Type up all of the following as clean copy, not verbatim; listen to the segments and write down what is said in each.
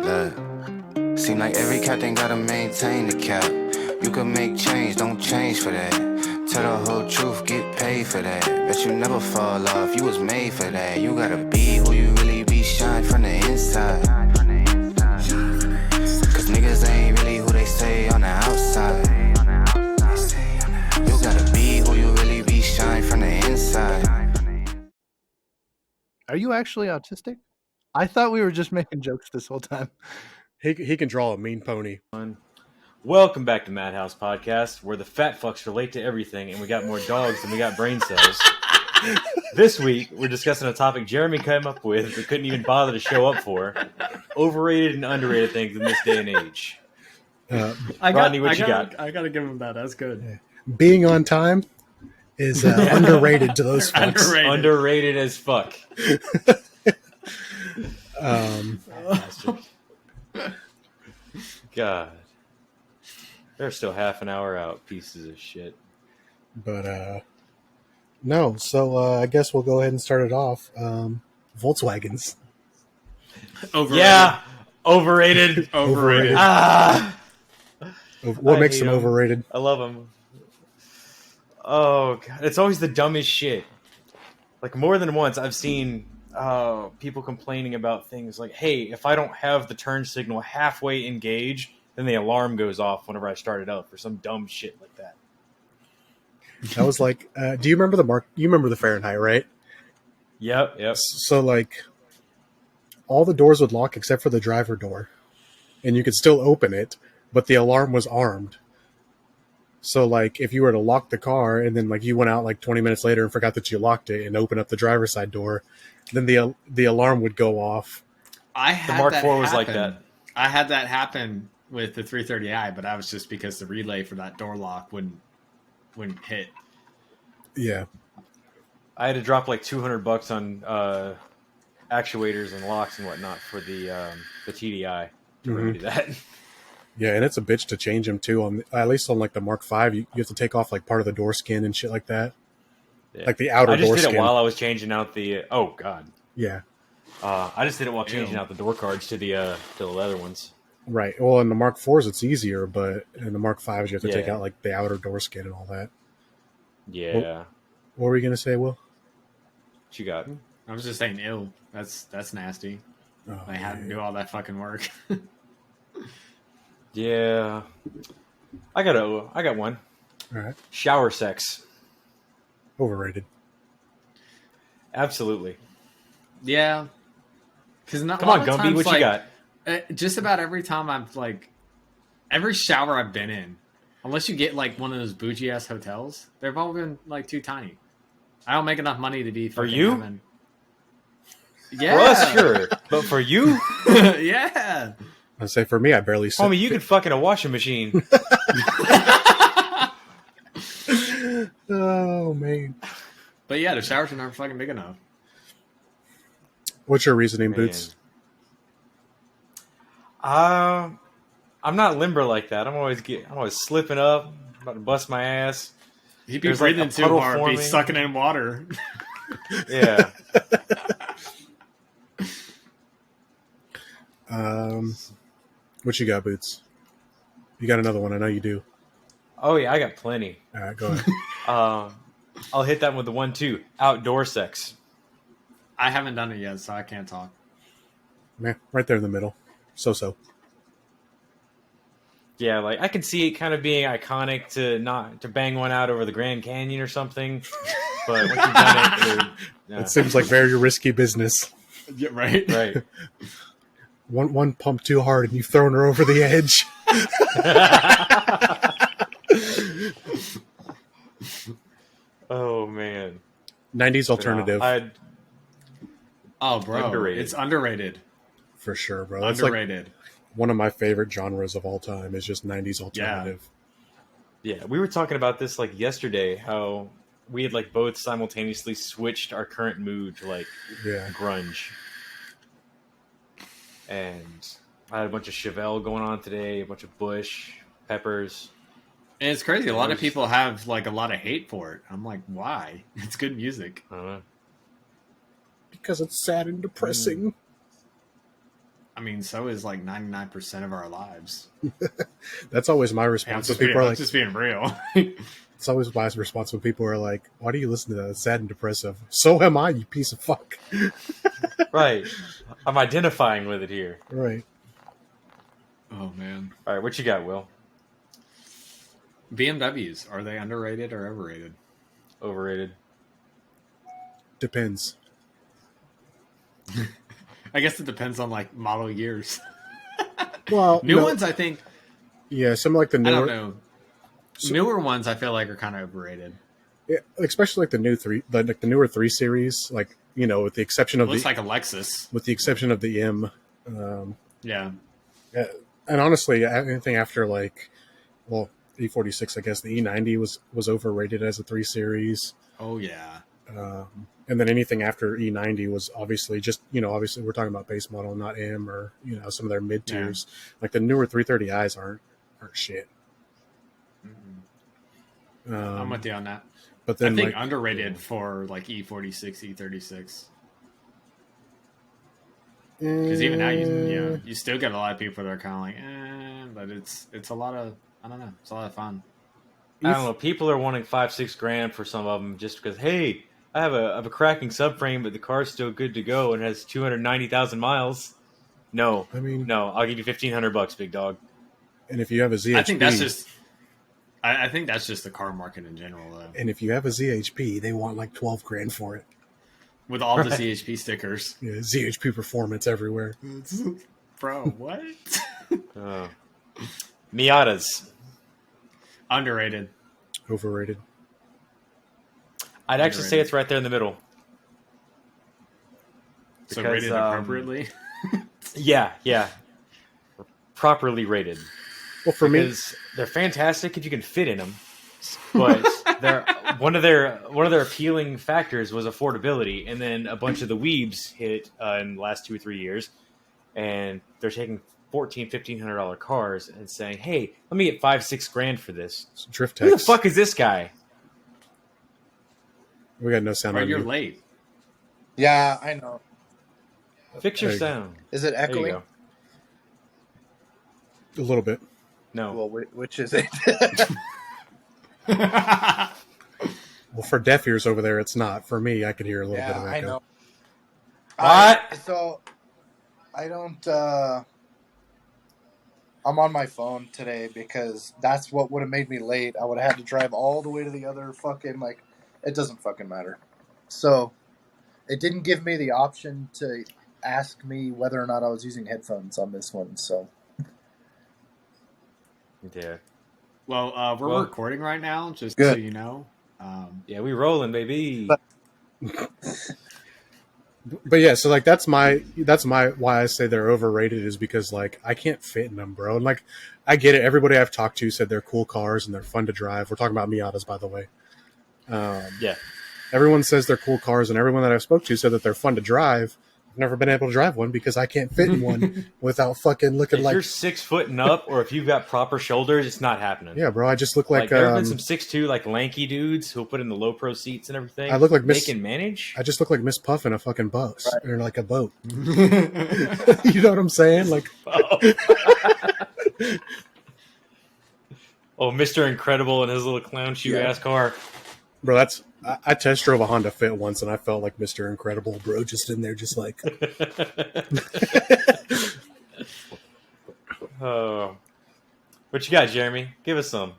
Look, seem like every captain gotta maintain the cap. You can make change, don't change for that. Tell the whole truth, get paid for that. Bet you never fall off, you was made for that. You gotta be who you really be, shine from the inside. Cause niggas ain't really who they say on the outside. You gotta be who you really be, shine from the inside. Are you actually autistic? I thought we were just making jokes this whole time. He can draw a mean pony. Welcome back to Madhouse Podcast, where the fat fucks relate to everything, and we got more dogs than we got brain cells. This week, we're discussing a topic Jeremy came up with but couldn't even bother to show up for: overrated and underrated things in this day and age. Rodney, what you got? I gotta give him that. That's good. Yeah. Being on time is underrated to those folks. Underrated as fuck. God. They're still half an hour out, pieces of shit. But, no. So, I guess we'll go ahead and start it off. Volkswagens. Overrated. Yeah. Overrated. Overrated. What makes them overrated? I love them. Oh, God. It's always the dumbest shit. Like, more than once, I've seen people complaining about things like, hey, if I don't have the turn signal halfway engaged, then the alarm goes off whenever I start it up, or some dumb shit like that. That was like, do you remember you remember the Fahrenheit, right? Yep. So, like, all the doors would lock except for the driver door. And you could still open it, but the alarm was armed. So, like, if you were to lock the car and then, like, you went out, like, 20 minutes later and forgot that you locked it and opened up the driver's side door, then the alarm would go off. The Mark IV was like that. I had that happen with the 330i, but that was just because the relay for that door lock wouldn't hit. Yeah. I had to drop like $200 on actuators and locks and whatnot for the TDI to remedy that. Yeah, and it's a bitch to change them too. At least on like the Mark V, you have to take off like part of the door skin and shit like that. Yeah. Like the outer door skin. I just did it while I was changing out the... oh, God. Yeah. I just did it while changing out the door cards to the leather ones. Right. Well, in the Mark IVs, it's easier, but in the Mark Vs, you have to take out like the outer door skin and all that. Yeah. What were you going to say, Will? What you got? I was just saying, ew. That's nasty. Oh, I had to do all that fucking work. Yeah. I got one. All right. Shower sex. Overrated. Absolutely. Yeah. Because come on, Gumby, what you got? Just about every time I've like, every shower I've been in, unless you get like one of those bougie ass hotels, they've all been like too tiny. I don't make enough money to be. For you? Having... Yeah. For us, sure, but for you, yeah. I say for me, I barely. Homie, you could fuck in a washing machine. Oh man. But yeah, the showers are never fucking big enough. What's your reasoning, Boots? I'm not limber like that. I'm always slipping up, about to bust my ass. He'd be breathing like too hard, be sucking in water. Yeah. What you got, Boots? You got another one? I know you do. Oh yeah, I got plenty. All right, go ahead. I'll hit that with the 1-2. Outdoor sex. I haven't done it yet, so I can't talk. Man, right there in the middle. So. Yeah, like I can see it kind of being iconic to bang one out over the Grand Canyon or something. But once you've done it, it seems like very risky business. Yeah, right. Right. One pump too hard and you've thrown her over the edge. Oh man. 90s alternative. Oh, bro, underrated. It's underrated. For sure, bro. Underrated. It's like one of my favorite genres of all time is just 90s alternative. Yeah, we were talking about this like yesterday, how we had like both simultaneously switched our current mood to like grunge. And I had a bunch of Chevelle going on today, a bunch of Bush, Peppers. And it's crazy. A lot of people have like a lot of hate for it. I'm like, why? It's good music. Because it's sad and depressing. I mean, so is like 99% of our lives. That's always my Hey, response when people are I'm like, just being real. it's always my response when people are like, why do you listen to that? It's sad and depressive. So am I, you piece of fuck. Right. I'm identifying with it here. Right. Oh man, All right, what you got, Will? BMWs, are they underrated or overrated? Overrated. Depends. I guess it depends on like model years. Well, New no, ones, I think. yeah, some like the I don't newer, know. Newer ones, I feel like are kind of overrated. yeah, especially like the new like the newer 3 Series, like with the exception It of looks the like a Lexus. M. Um, Yeah. yeah, and honestly, anything after like, well, E46, I guess the E90 was overrated as a 3 Series. Oh yeah. And then anything after E90 was obviously just, obviously we're talking about base model, not M or, some of their mid tiers. Like the newer 330i's aren't shit. I'm with you on that. But I then think like, underrated for like E46, E36. eh, Because even now, you still get a lot of people that are kind of like, but it's a lot of, I don't know, it's a lot of fun. I don't know. People are wanting $5-6 grand for some of them just because. Hey, I have a cracking subframe, but the car's still good to go and has 290,000 miles. No, I mean, no, I'll give you $1,500, big dog. and if you have a ZHP, I think that's just, I think that's just the car market in general, though. and if you have a ZHP, they want like 12 grand for it. With all the ZHP stickers. Yeah, ZHP performance everywhere. Bro, what? Miatas. Underrated. Overrated. I'd actually say it's right there in the middle. So Because, rated appropriately? Yeah. Properly rated. Well, for me, Because they're fantastic if you can fit in them. But one of their appealing factors was affordability, and then a bunch of the weebs hit in the last 2 or 3 years, and they're taking $1,400-$1,500 cars and saying, "Hey, let me get $5-6 grand for this." Drift Who the Text. fuck is this guy? We got no sound Bro, on you're you. late. Yeah, I know. Fix your There you go. sound. Is it There you echoing? go. A little bit. No, Well, which is it? Well, for deaf ears over there, it's not. For me, I could hear a little bit Yeah, of echo. I know. What? So I don't. I'm on my phone today because that's what would have made me late. I would have had to drive all the way to the other fucking like. It doesn't fucking matter. So it didn't give me the option to ask me whether or not I was using headphones on this one. So yeah, Well, we're Well- recording right now, just Good. so you know. yeah, we rolling, baby. But yeah, so like that's my why I say they're overrated is because like I can't fit in them, bro. And like I get it. Everybody I've talked to said they're cool cars and they're fun to drive. We're talking about Miatas, by the way. Yeah. Everyone says they're cool cars, and everyone that I've spoke to said that they're fun to drive. I've never been able to drive one because I can't fit in one without fucking looking If like you're 6 foot and up, or if you've got proper shoulders, it's not happening. yeah, bro. I just look like there have been some 6'2", like lanky dudes who'll put in the low pro seats and everything. I look like they Miss- can manage. I just look like Miss Puff in a fucking bus Right. or like a boat. You know what I'm saying? Like Oh, Mr. Incredible in his little clown shoe ass car. bro, that's I test drove a Honda Fit once, and I felt like Mr. Incredible, bro, just in there, just like Oh, what you got, Jeremy? Give us some.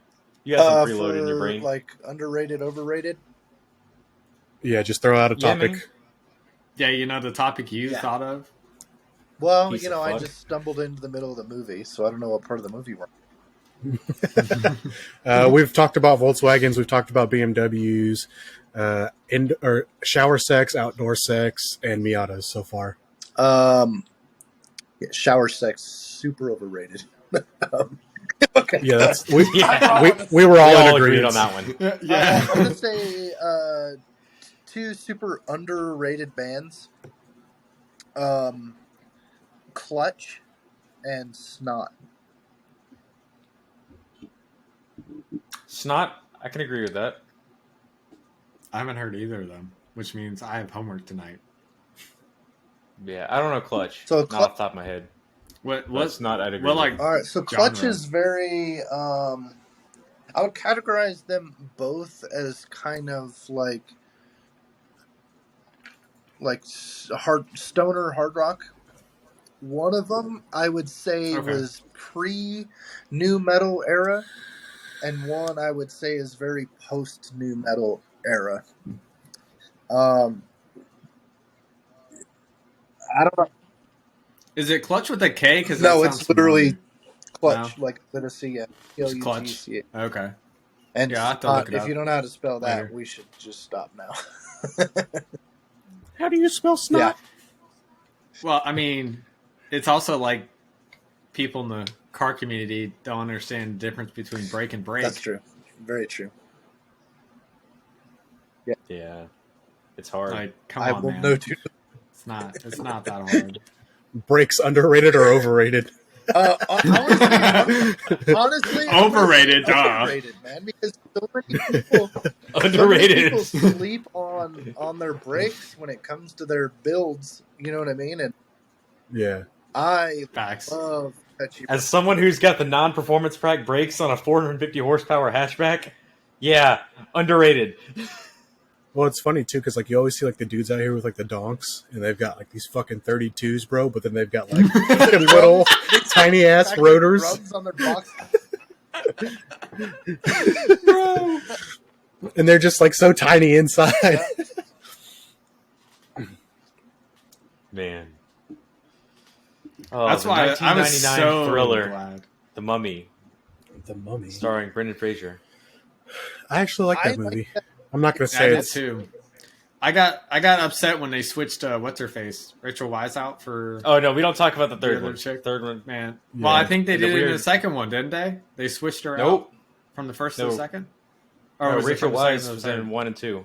You got some preloaded in your brain. like underrated, overrated. yeah, just throw out a Yeah, topic. man. Yeah, you know the topic you Yeah. thought of? Well, Piece you know, of I fuck. just stumbled into the middle of the movie, so I don't know what part of the movie we're. We've talked about Volkswagens, we've talked about BMWs, or shower sex, outdoor sex, and Miatas so far. Yeah, shower sex super overrated. Okay. Yeah, that's we Yeah. we were all We in all agreed agreement on that one. Yeah. I'm gonna say two super underrated bands. Clutch and Snot. Snot, I can agree with that. I haven't heard either of them, which means I have homework tonight. Yeah, I don't know Clutch. So Not off the top of my head. What? That's not. I'd agree. What with. like? All right, so clutch Genre. is very. I would categorize them both as kind of like stoner hard rock. One of them I would say Okay. was pre new metal era, and one I would say is very post new metal era. Um, I don't know. Is it Clutch with a K? Because that No, sounds it's literally familiar. clutch, No, like the C, yeah, it's Clutch. Clutch. Okay. And Yeah, I have to look it if up you don't know how to spell that, later. we should just stop now. How do you spell Yeah, snot? Well, I mean, it's also like people in the car community don't understand the difference between brake and brake. that's true. Very true. Yeah, it's hard. Like, come I on, will man. know too. It's not. It's not that hard. Brakes underrated or overrated? Honestly, Overrated, duh. overrated, man. Because so many people Underrated. sleep on their brakes when it comes to their builds. You know what I mean? And Yeah. I Facts. love touchy. As someone who's got the non-performance pack brakes on a 450 horsepower hatchback, yeah, underrated. Well, it's funny too because like you always see like the dudes out here with like the donks, and they've got like these fucking 32s, bro. But then they've got like fucking little tiny ass Packing rotors, rubs on their box. Bro. and they're just like so tiny inside. Yeah. Man. Oh, That's the why I was 1999 so thriller, glad. The Mummy, The Mummy. starring Brendan Fraser. I actually like that I like movie. I'm not gonna I say did it's too. I got upset when they switched what's her face, Rachel Wise out for Oh no, we don't talk about the the third other one. chick. Third one. Man, Yeah. well, I think they And the did it in the weird- second one, didn't they? They switched her out Nope. from the first to No. the second. Or No, was it Rachel from the second Wise to the was third? in 1 and 2.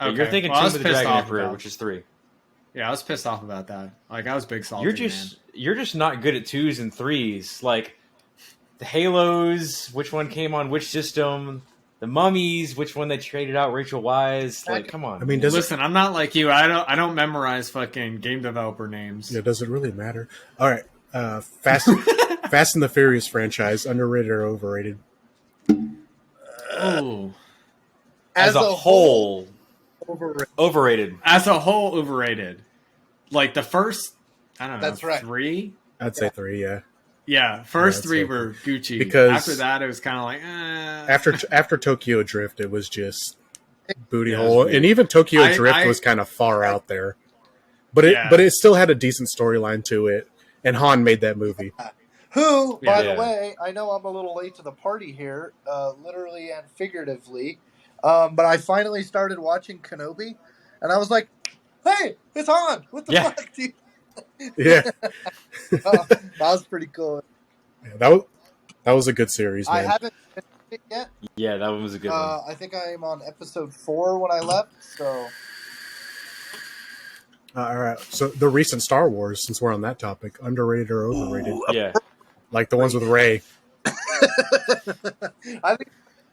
Yeah, Okay. you're thinking Well, I Tomb was of the pissed Dragon off Emperor, about- which is 3. Yeah, I was pissed off about that. Like, I was big salty. You're just not good at 2s and 3s. Like the Halos, which one came on which system? The Mummies, which one they traded out Rachel Wise? Like, come on. I mean, man. does it- Listen, I'm not like you. I don't memorize fucking game developer names. Yeah, does it really matter? All right, Fast and the Furious franchise, underrated or overrated? Oh, as a whole, overrated. overrated. as a whole, overrated. Like the first, I don't know, That's right. 3. I'd say 3. Yeah. Yeah, first I'd 3 say were Gucci. Because- after that, it was kind of like After Tokyo Drift, it was just booty Yeah, it was hole, weird. and even Tokyo I- Drift I- was kind of far out there. But Yeah. it still had a decent storyline to it, and Han made that movie. Who, by Yeah. the way, I know I'm a little late to the party here, literally and figuratively, but I finally started watching Kenobi, and I was like, "Hey, it's on! What the Yeah. fuck, dude?" Yeah, That was pretty cool. that was a good series, I man. haven't finished it yet. Yeah, that one was a good one. I think I am on episode 4 when I left. So All right, so the recent Star Wars, since we're on that topic, underrated or overrated? Yeah. Like the ones with Rey. I think.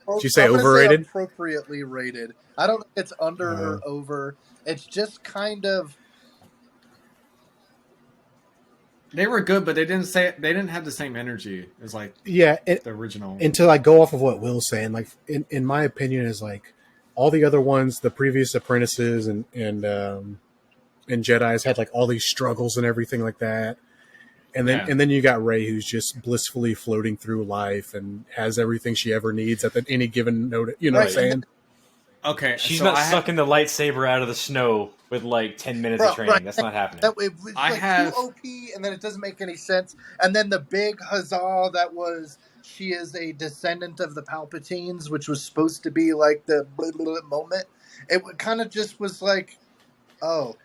Did you say I'm gonna overrated? Appropriately rated. I don't think it's under or over. It's just kind of. they were good, but they didn't have the same energy as like Yeah, the original. until I go off of what Will's saying, like in my opinion, is like all the other ones, the previous apprentices and Jedi's had like all these struggles and everything like that, and then you got Rey, who's just blissfully floating through life and has everything she ever needs at any given note. You know what I'm Right. saying? Okay, She's so not I have- sucking the lightsaber out of the snow with like 10 minutes Bro, of training. right. That's not happening. That it was I like have- too OP, and then it doesn't make any sense. And then the big huzzah that was she is a descendant of the Palpatines, which was supposed to be like the blah, blah, blah moment. It kind of just was like, oh,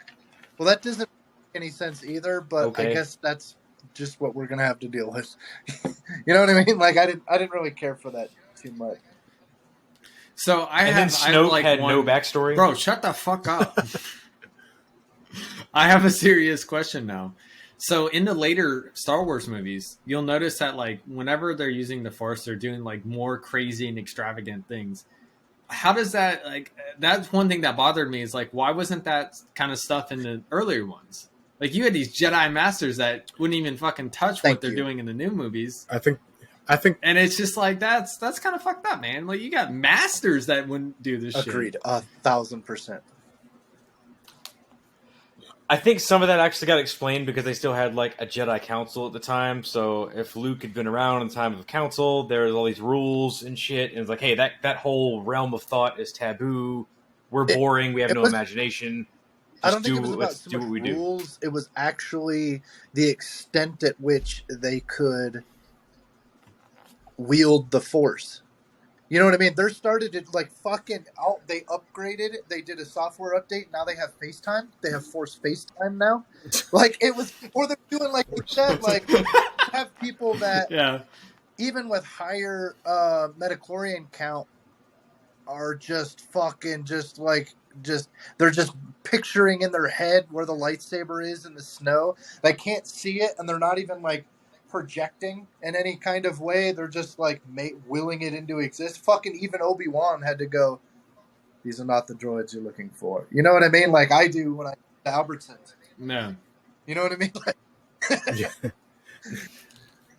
well, that doesn't make any sense either. But Okay. I guess that's just what we're gonna have to deal with. You know what I mean? Like I didn't really care for that too much. So I and have, then I have Snoke like had one, no backstory. Bro, shut the fuck up. I have a serious question now. So in the later Star Wars movies, you'll notice that like whenever they're using the Force, they're doing like more crazy and extravagant things. How does that like? That's one thing that bothered me is like, why wasn't that kind of stuff in the earlier ones? Like you had these Jedi Masters that wouldn't even fucking touch Thank what they're you. doing in the new movies. I think, And it's just like that's kind of fucked up, man. Like you got Masters that wouldn't do this shit. Agreed, 1,000%. I think some of that actually got explained because they still had like a Jedi Council at the time. So if Luke had been around in the time of the Council, there was all these rules and shit. And it's like, hey, that whole realm of thought is taboo. We're boring. We have no imagination. I Just don't think it was about so do much what we do. rules. It was actually the extent at which they could wield the Force. You know what I mean? They started it like fucking out. They upgraded it. They did a software update. Now they have FaceTime. They have Force FaceTime now. Like it was, or they're doing like you said, like have people that Yeah. even with higher metachlorian count are just fucking just they're just picturing in their head where the lightsaber is in the snow. They can't see it, and they're not even like projecting in any kind of way. They're just like willing it into existence. Fucking even Obi-Wan had to go, these are not the droids you're looking for. You know what I mean? Like I do when I the Albertsons. No. You know what I mean? Like, yeah.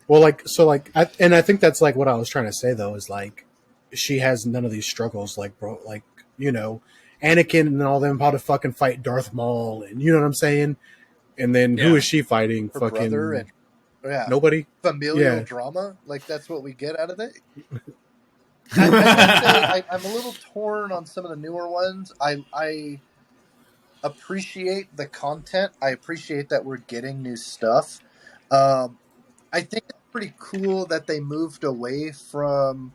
Well, like, so, like, I think that's like what I was trying to say though, is like, she has none of these struggles, like, bro, like, you know, Anakin and all them about to fucking fight Darth Maul, and you know what I'm saying? And then who is she fighting? her Fucking brother and nobody. familial drama. Like that's what we get out of it. I will say I'm a little torn on some of the newer ones. I appreciate the content. I appreciate that we're getting new stuff. I think it's pretty cool that they moved away from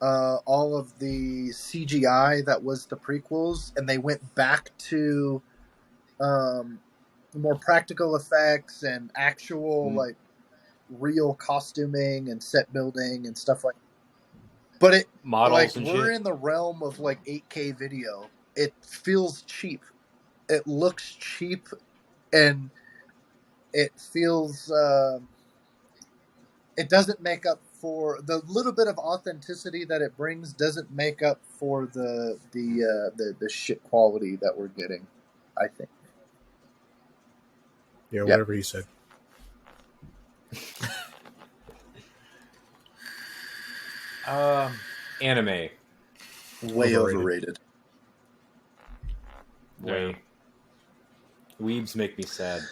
all of the CGI that was the prequels, and they went back to more practical effects and actual like real costuming and set building and stuff like that. But it Models like and we're shit. in the realm of like 8K video. It feels cheap. It looks cheap, and it feels it doesn't make up for the little bit of authenticity that it brings. Doesn't make up for the shit quality that we're getting, I think. Yeah, whatever he said. Anime. Way overrated. Way. Weebs make me sad.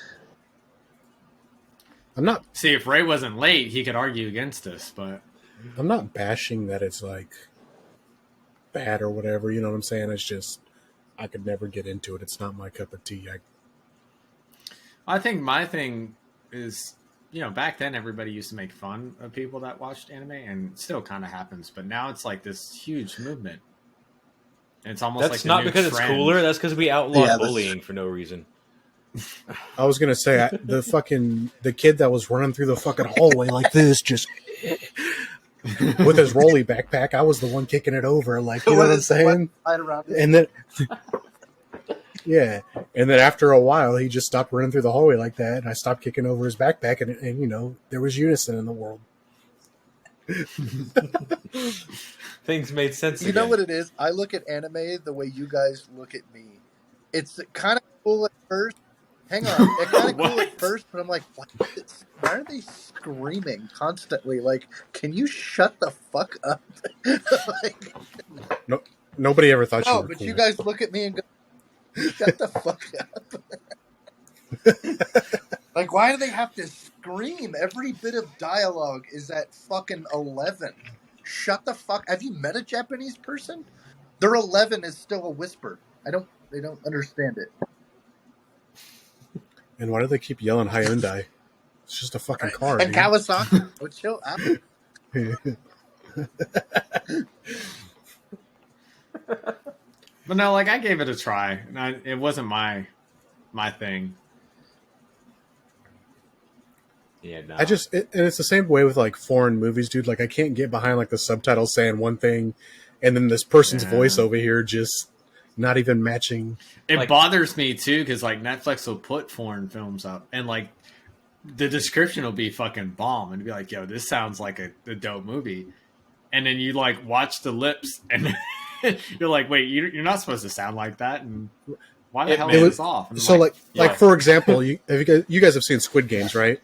I'm not. See, if Ray wasn't late, he could argue against us, but I'm not bashing that it's like bad or whatever. You know what I'm saying? It's just I could never get into it. It's not my cup of tea. I think my thing is, you know, back then everybody used to make fun of people that watched anime, and it still kind of happens. But now it's like this huge movement. And it's almost That's like not because it's cooler. That's because we outlawed bullying for no reason. I was gonna say the kid that was running through the fucking hallway like this, just with his rolly backpack. I was the one kicking it over, like, you know what I'm saying? And then, yeah, and then after a while, he just stopped running through the hallway like that, and I stopped kicking over his backpack, and you know, there was unison in the world. Things made sense. You know what it is? I look at anime the way you guys look at me. It's kind of cool at first. Hang on, it's kind of cool at first, but I'm like, why are they screaming constantly? Like, can you shut the fuck up? Like, No, nobody ever thought you were but cool. you guys look at me and go, shut the fuck up. Like, why do they have to scream? Every bit of dialogue is at fucking 11. Shut the fuck. Have you met a Japanese person? Their 11 is still a whisper. They don't understand it. And why do they keep yelling Hyundai? It's just a fucking car. And dude. Kawasaki. Oh, chill out. But no, like I gave it a try, and it wasn't my thing. Yeah, no. And it's the same way with like foreign movies, dude. Like I can't get behind like the subtitles saying one thing, and then this person's voice over here just not even matching. It bothers me too because like Netflix will put foreign films up, and like the description will be fucking bomb, and be like, "Yo, this sounds like a dope movie," and then you like watch the lips, and you're like, "Wait, you're not supposed to sound like that." And Why the hell man. is this off? And I'm So like Yeah. for example, you guys have seen Squid Games, right?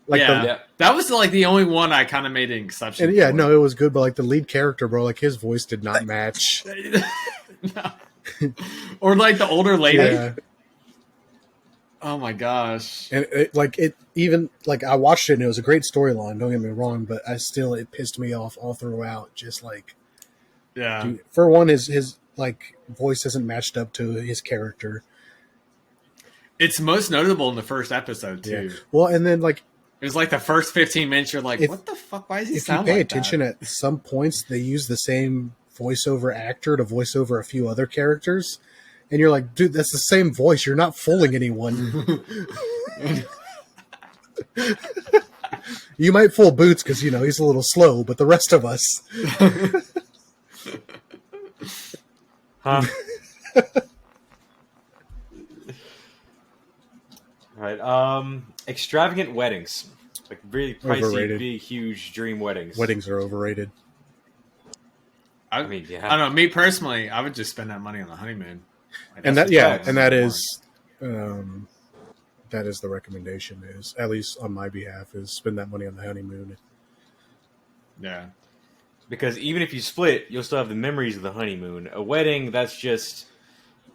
Like yeah, Yeah. that was like the only one I kind of made an exception. and yeah, for. no, it was good, but like the lead character, bro, like his voice did not match. No. Or like the older lady. Yeah. Oh my gosh. And it even like I watched it and it was a great storyline, don't get me wrong, but it pissed me off all throughout. Just like, Yeah. dude, for one, his like voice isn't matched up to his character. It's most notable in the first episode too. Yeah. Well, and then like It was like the first 15 minutes. You're like, what the fuck? Why does he if you sound pay like attention, that? at some points they use the same voiceover actor to voice over a few other characters, and you're like, dude, that's the same voice. You're not fooling anyone. You might fool Boots because he's a little slow, but the rest of us, Huh? All right. Extravagant weddings, like really pricey, Overrated. big, huge dream weddings. weddings are overrated. I mean, yeah. I don't know. Me personally, I would just spend that money on the honeymoon. Like, And that's that, what yeah, I and that want. is, that is the recommendation. Is at least on my behalf is spend that money on the honeymoon. Yeah. Because even if you split, you'll still have the memories of the honeymoon. A wedding, that's just.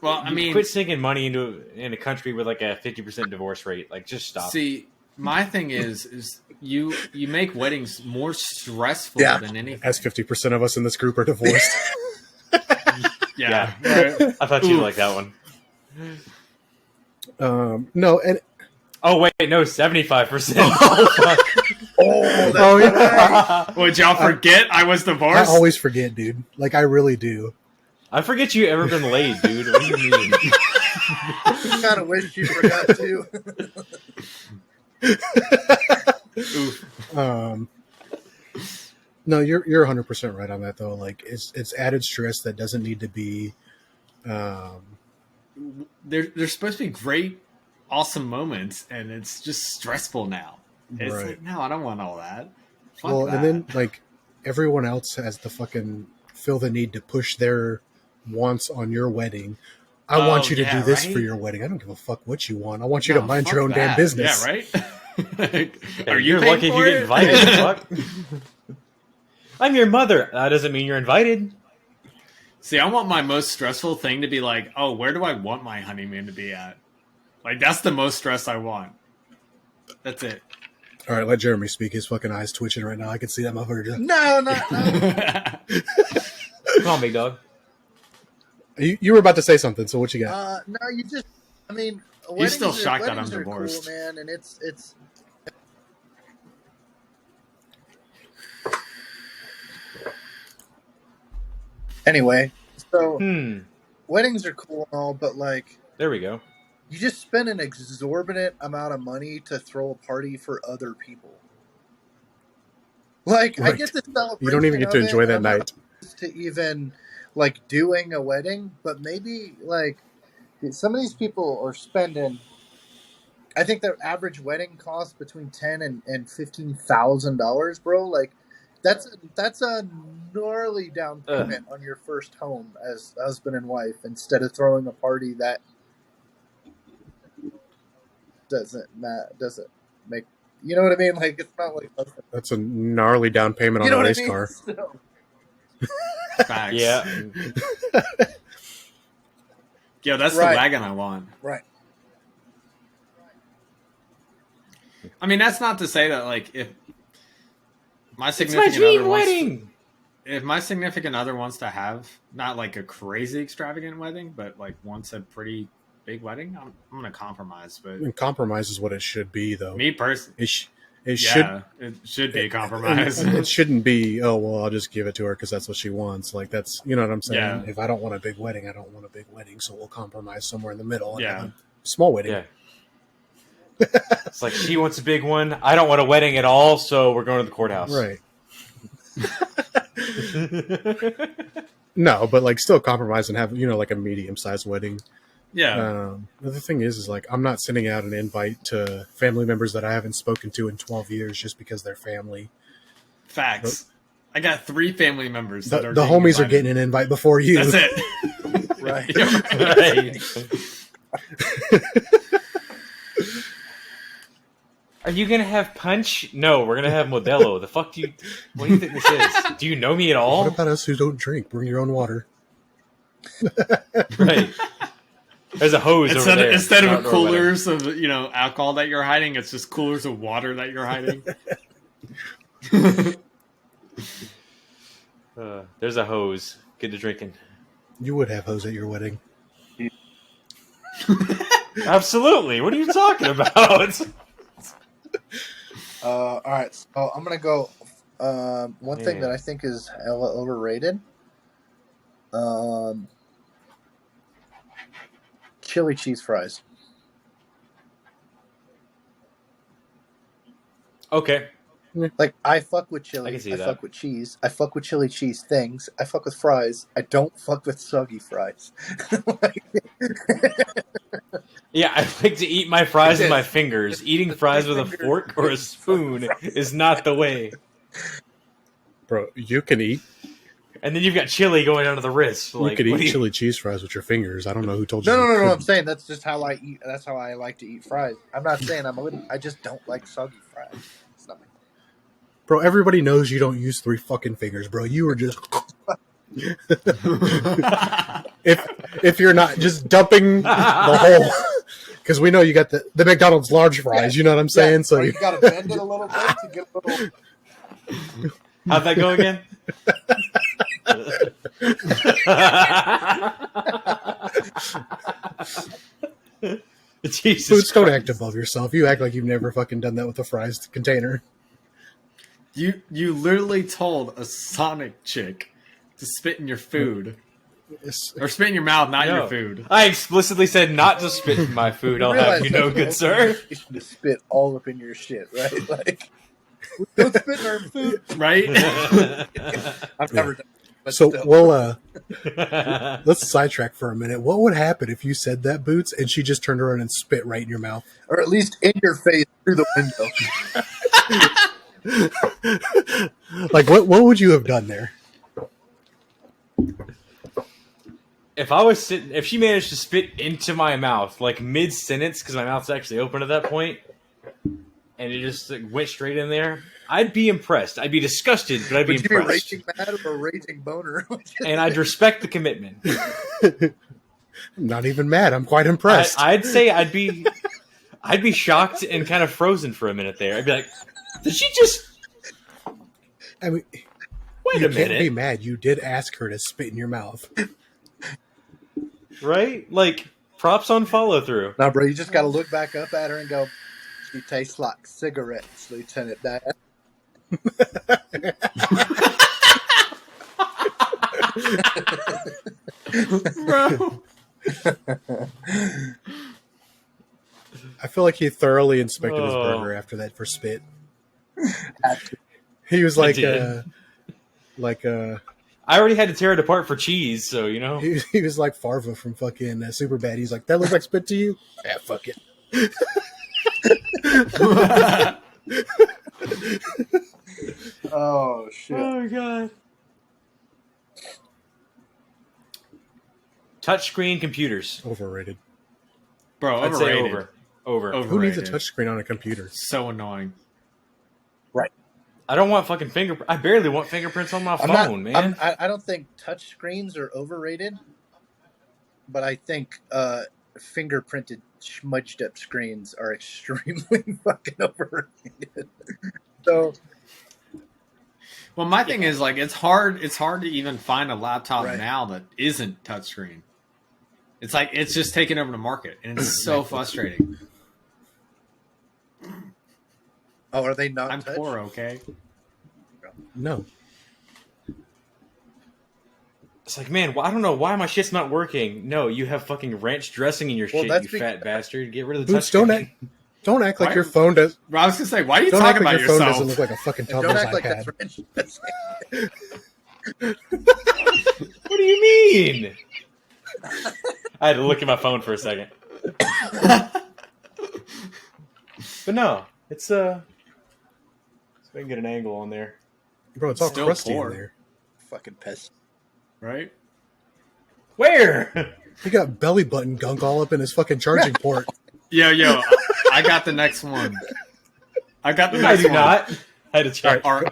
Well, I mean, quit sinking money in a country with like a 50% divorce rate. Like, just stop. see, my thing is you make weddings more stressful Yeah. than anything. As 50% of us in this group are divorced. Yeah. Right. I thought you'd Oof. like that one. No, and Oh wait, no, 75%. Oh, fuck. oh yeah, Would y'all forget I was I divorced? always forget, dude. Like I really do. I forget you ever been laid, dude. What do you mean? I kind of wish you forgot to. Oof. No, you're 100% right on that though. Like it's added stress that doesn't need to be. There's supposed to be great, awesome moments, and it's just stressful now. It's Right. like, no, I don't want all that. Fuck Well, that. and then like everyone else has to fucking feel the need to push their wants on your wedding. I Oh, want you to yeah, do this right? for your wedding. I don't give a fuck what you want. I want you No, to mind fuck your own damn that. business. Yeah, right? Like, Yeah, are you you're paying lucky if for you get it? invited. Fuck. I'm your mother. That doesn't mean you're invited. See, I want my most stressful thing to be like, oh, where do I want my honeymoon to be at? Like, that's the most stress I want. That's it. All right, let Jeremy speak. His fucking eyes twitching right now. I can see that motherfucker. No. Come on, big dog. You were about to say something. So what you got? No, you just. I mean, He's still shocked that I'm weddings are divorced. cool, man, and it's. Anyway, so weddings are cool and all, but like, There we go. you just spend an exorbitant amount of money to throw a party for other people. Like, I Right. get the celebration. You don't even get to of it, enjoy and that I'm not night. opposed to even like doing a wedding, but maybe like some of these people are spending. I think their average wedding costs between $10,000 and $15,000, bro. Like, that's a gnarly down payment on your first home as husband and wife, instead of throwing a party that doesn't make. You know what I mean? Like, it's not like That's a gnarly down payment on you know a what race I mean? car. So, Facts. Yeah. Yo, that's Right. the wagon I want. right. I mean, that's not to say that, like, if my It's my significant dream other wants wedding. if my significant other wants to have not like a crazy extravagant wedding, but like wants a pretty big wedding, I'm gonna compromise. But And compromise is what it should be, though. me personally, It it should be a compromise. It shouldn't be. Oh well, I'll just give it to her because that's what she wants. Like that's what I'm saying. Yeah. If I don't want a big wedding, I don't want a big wedding. So we'll compromise somewhere in the middle. And Yeah. have a small wedding. Yeah. It's like she wants a big one. I don't want a wedding at all, so we're going to the courthouse. Right. No, but like still compromise and have like a medium sized wedding. Yeah, The other thing is like I'm not sending out an invite to family members that I haven't spoken to in 12 years just because they're family. facts. I got 3 family members. The that are homies are getting an invite before you. That's it. Right. Right. Are you gonna have punch? No, we're gonna have Modelo. The fuck do you? What do you think this is? Do you know me at all? What about us who don't drink? Bring your own water. Right. There's a hose over there. Instead of Outdoor coolers of alcohol that you're hiding, it's just coolers of water that you're hiding. wedding. There's a hose. Get to drinking. You would have hose at your wedding. Absolutely. What are you talking about? All right, so I'm gonna go. One thing that I think is hella overrated. Chili cheese fries. Okay. Like, I fuck with chili. I can see I that. fuck with cheese. I fuck with chili cheese things. I fuck with fries. I don't fuck with soggy fries. Yeah, I like to eat my fries with my fingers. Eating fries with a fork or a spoon is not the way. Bro, you can eat. And then you've got chili going under the wrist. You could eat chili cheese fries with your fingers. I don't know who told you. No. I'm saying that's just how I eat. That's how I like to eat fries. I'm not saying I just don't like soggy fries. It's not my Bro, everybody knows you don't use 3 fucking fingers, bro. You were just if you're not just dumping the whole, because we know you got the McDonald's large fries. You know what I'm saying? Yeah, so you got to bend it a little bit to get a little. How'd that go again? Jesus Boots, don't Christ. act above yourself. You act like you've never fucking done that with a fries container. You literally told a Sonic chick to spit in your food. Or spit in your mouth, not No. your food. I explicitly said not to spit in my food. I'll have you know, good sir. You should just spit all up in your shit, right? Like, don't spit in our food. Right? I've never done it, but So still. we'll let's sidetrack for a minute. What would happen if you said that, Boots, and she just turned around and spit right in your mouth? Or at least in your face through the window. Like, what would you have done there? If she managed to spit into my mouth, like mid sentence, because my mouth's actually open at that point, and it just went straight in there, I'd be impressed. I'd be disgusted, but I'd be Would you impressed. be raging mad or a raging boner? And I'd respect the commitment. I'm not even mad. I'm quite impressed. I'd say I'd be shocked and kind of frozen for a minute there. I'd be like, did she just? I mean, Wait you a can't be minute, mad. You did ask her to spit in your mouth. right? Like, props on follow through. No, bro, you just got to look back up at her and go, she tastes like cigarettes, Lieutenant Dan. Bro. I feel like he thoroughly inspected his Oh. burger after that for spit. He was like, did. I already had to tear it apart for cheese, so you know. he was like Farva from fucking Superbad. He's like, that looks like spit to you? Yeah, fuck it. Oh, shit. Oh god. Touchscreen computers. Overrated. Bro, I'd say overrated. over. Over. Who needs a Overrated. touchscreen on a computer? So annoying. I don't want fucking I barely want fingerprints on my phone, man. I don't think touch screens are overrated, but I think fingerprinted, smudged up screens are extremely fucking overrated. So, Well, my thing is like it's hard to even find a laptop Right. now that isn't touchscreen. It's like it's just taking over the market, and it's so frustrating. oh, are they not? I'm touch? poor, okay? No. It's like, man, I don't know why my shit's not working. No, you have fucking ranch dressing in your Well, shit, that's you fat bastard. Get rid of the Boots, touchscreen. don't act like Why- your phone does. Well, I was gonna say, why are you Don't talking act like about your phone yourself? doesn't look like a fucking And toddler's don't act like iPad. that's French. What do you mean? I had to look at my phone for a second. But no, it's so I can get an angle on there. Bro, it's all Still crusty poor. in there. Fucking pest. Right? Where? He got belly button gunk all up in his fucking charging port. Yo, I got the next one. I got the I next do one. not. I had to check. Are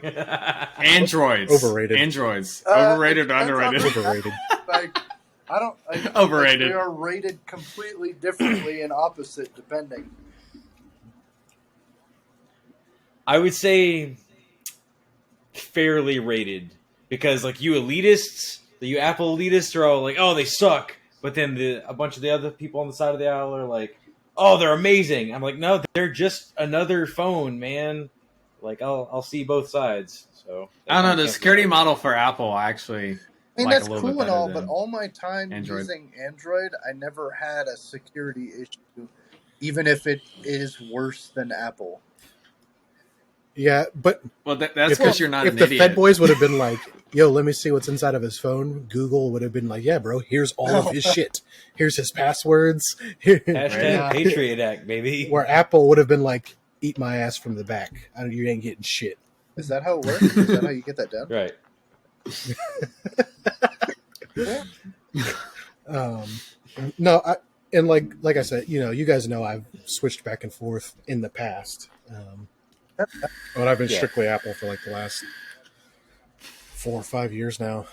Androids. Overrated. Androids. It Overrated or depends on underrated? Overrated. Like, I don't. Overrated. They are rated completely differently and opposite depending. I would say fairly rated because, like, you elitists, you Apple elitists are all like, "Oh, they suck," but then a bunch of the other people on the side of the aisle are like, "Oh, they're amazing." I'm like, "No, they're just another phone, man." Like, I'll see both sides. So I don't know. The security model for Apple, I actually I mean, like that's a little cool bit and better all, than but all my time Android. using Android, I never had a security issue, even if it is worse than Apple. Yeah, but Well, that's because you're not if an the idiot. Fed boys would have been like, "Yo, let me see what's inside of his phone," Google would have been like, "Yeah, bro, here's all of his shit. Here's his passwords." Hashtag Patriot Act, baby. Where Apple would have been like, "Eat my ass from the back. You ain't getting shit." Is that how it works? Is that how you get that done? Right. No, and like I said, you guys know I've switched back and forth in the past, but I've been strictly Apple for like the last 4 or 5 years now.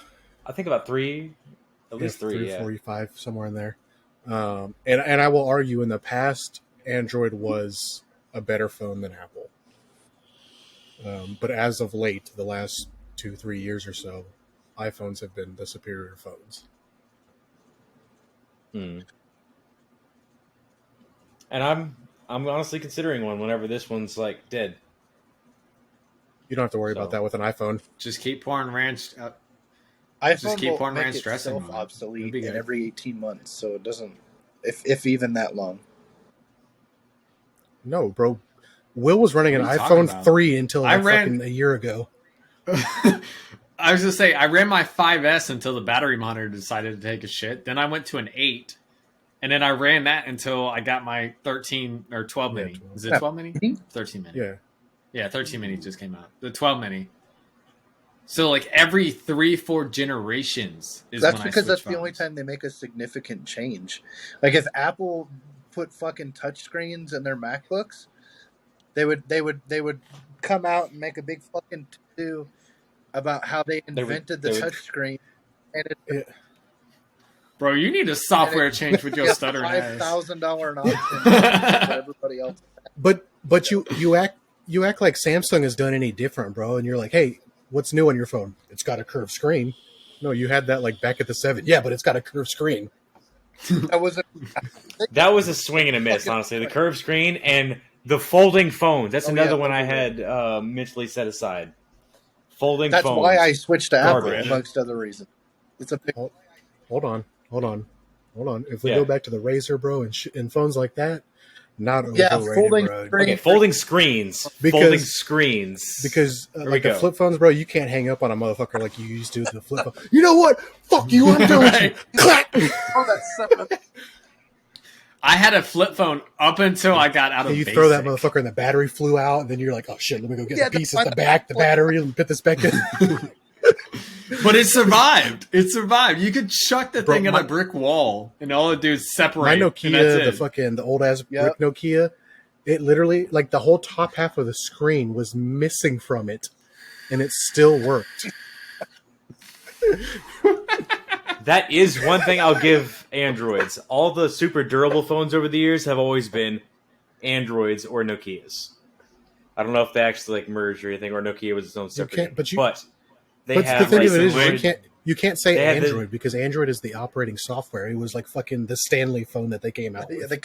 I think about three, at least three, or 45, somewhere in there. And I will argue, in the past, Android was a better phone than Apple. But as of late, the last 2-3 years or so, iPhones have been the superior phones. And I'm honestly considering one whenever this one's like dead. You don't have to worry about that with an iPhone. Just keep pouring ranch. iPhone Just keep will pouring make ranch dressing itself on it. obsolete It'll be in good. every 18 months, so it doesn't, if even that long. No, bro. Will was running an What are you talking iPhone about? 3 until I ran- fucking a year ago. I was gonna say I ran my 5S until the battery monitor decided to take a shit. Then I went to an 8, and then I ran that until I got my 13 or 12 mini. 12. Is it 12 mini? 13 mini. Yeah. 13 mini just came out. The 12 mini. So like every 3-4 generations is That's when because I that's switch the only phones. time they make a significant change. Like if Apple put fucking touchscreens in their MacBooks, they would come out and make a big fucking to-do about how they invented the touchscreen, and it Bro, you need a software change with your stuttering ass. $5,000 an option for everybody else. But you act like Samsung has done any different, bro. And you're like, hey, what's new on your phone? It's got a curved screen. No, you had that like back at the 7. Yeah, but it's got a curved screen. That was a swing and a miss, honestly. The curved screen and the folding phones. That's another one I had mentally set aside. Folding That's phones. why I switched to Apple, Garbage. amongst other reasons. It's a big. Hold on. If we go back to the Razor, bro, and phones like that, not overrated, folding bro. screen. Okay, folding screens. Folding screens. Because Here we like the go. flip phones, bro, you can't hang up on a motherfucker like you used to with the flip phone. You know what? Fuck you, I'm done with you. Clack! Oh, that's so. I had a flip phone up until I got out of You basic. throw that motherfucker and the battery flew out, and then you're like, oh shit, let me go get the pieces, the back, the battery, and put this back in. But it survived. It survived. You could chuck the thing at my- a brick wall, and all it do is separate. My and that's Nokia, it. the old ass brick Nokia, it literally, like the whole top half of the screen was missing from it, and it still worked. That is one thing I'll give Androids. All the super durable phones over the years have always been Androids or Nokias. I don't know if they actually like merged or anything, or Nokia was its own separate thing. But they But have the thing like, of it is, some you can't say They have Android because Android is the operating software. It was like fucking the Stanley phone that they came out with.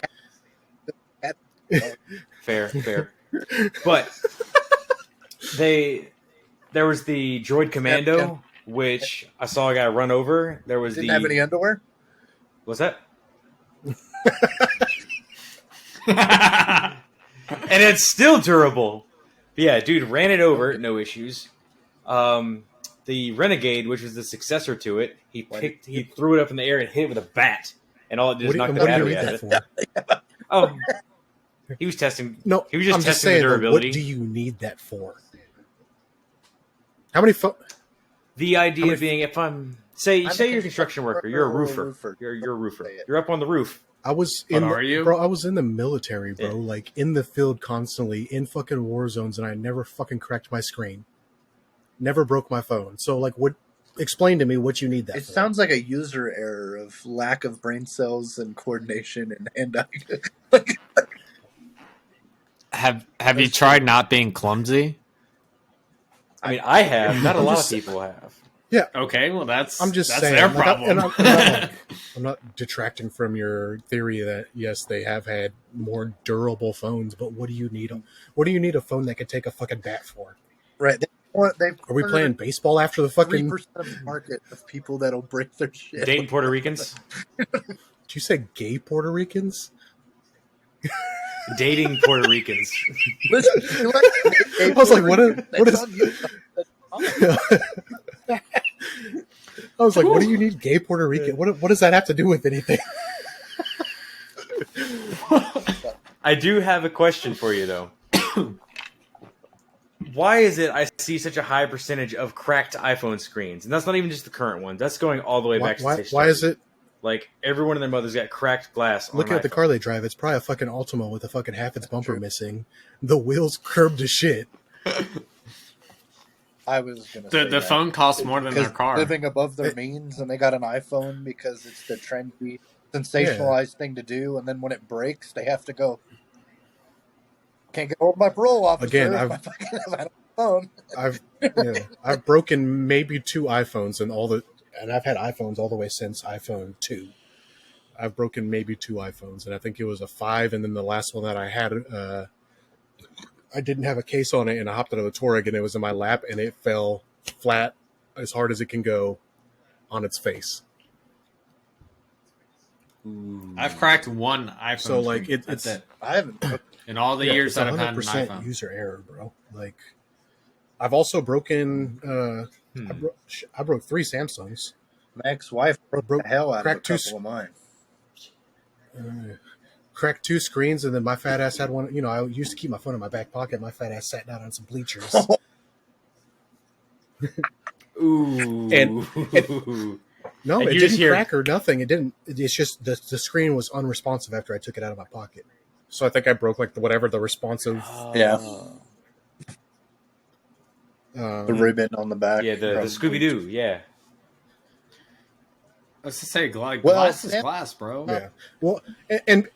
Fair. But there was the Droid Commando, which I saw a guy run over. There was Didn't have any underwear. What's that? And it's still durable. But yeah, dude, ran it over, no issues. The Renegade, which was the successor to it, he threw it up in the air and hit it with a bat, and all it did is knock the battery out of it. Oh, he was testing. No, he was just I'm testing saying, the durability. What do you need that for? How many phones? The idea being, if I'm Say I'm you're a a construction worker. You're a roofer. You're a roofer. Say it. You're up on the roof. I was But in are you? bro. I was in the military, bro. Yeah. Like in the field constantly, in fucking war zones, and I never fucking cracked my screen. Never broke my phone. So like, what? Explain to me what you need that. It for. sounds like a user error of lack of brain cells and coordination and hand-eye. Have you tried not being clumsy? I mean, I have. Not a I'm lot just- of people have. Yeah, Okay, well that's I'm just that's saying. their like, problem. I'm not detracting from your theory that yes, they have had more durable phones, but what do you need? What do you need a phone that could take a fucking bat for? Right. They've Are we playing baseball after the fucking? 3% of the market of people that'll break their shit. Dating Puerto Ricans. Did you say gay Puerto Ricans? Dating Puerto Ricans. Listen, you like I was like, what is? That's on you. I was like, what do you need gay Puerto Rican? What does that have to do with anything? I do have a question for you, though. Why is it I see such a high percentage of cracked iPhone screens? And that's not even just the current ones. That's going all the way back to stage Why is it? Like, everyone and their mother's got cracked glass on Looking an at the iPhone. car they drive, it's probably a fucking Altima with a fucking half its bumper missing. The wheels curved to shit. I was gonna say The that. phone costs more than their Because car. living above their means, and they got an iPhone because it's the trendy, sensationalized thing to do. And then when it breaks, they have to go. Can't get hold of my parole officer. Again, if I fucking have a phone. I've broken maybe 2 iPhones and I've had iPhones all the way since iPhone 2. I've broken maybe 2 iPhones, and I think it was a 5, and then the last one that I had, I didn't have a case on it, and I hopped out of the Touareg, and it was in my lap, and it fell flat as hard as it can go on its face. I've cracked one iPhone. So like screen. it's That's it. I haven't. In all the years it's that I've had an 100% iPhone. user error, bro. Like I've also broken. I broke 3 Samsungs. My ex-wife broke the hell out of a cracked two couple of mine. Cracked 2 screens, and then my fat ass had one. You know, I used to keep my phone in my back pocket. My fat ass sat down on some bleachers. Ooh. No, And it you didn't just hear- crack or nothing. It didn't. It's just the screen was unresponsive after I took it out of my pocket. So I think I broke like whatever the responsive. Yeah. Um, The ribbon on the back. Yeah, the probably. Scooby-Doo, yeah. Let's just say Well, glass is Sam- glass, bro. yeah. Well, and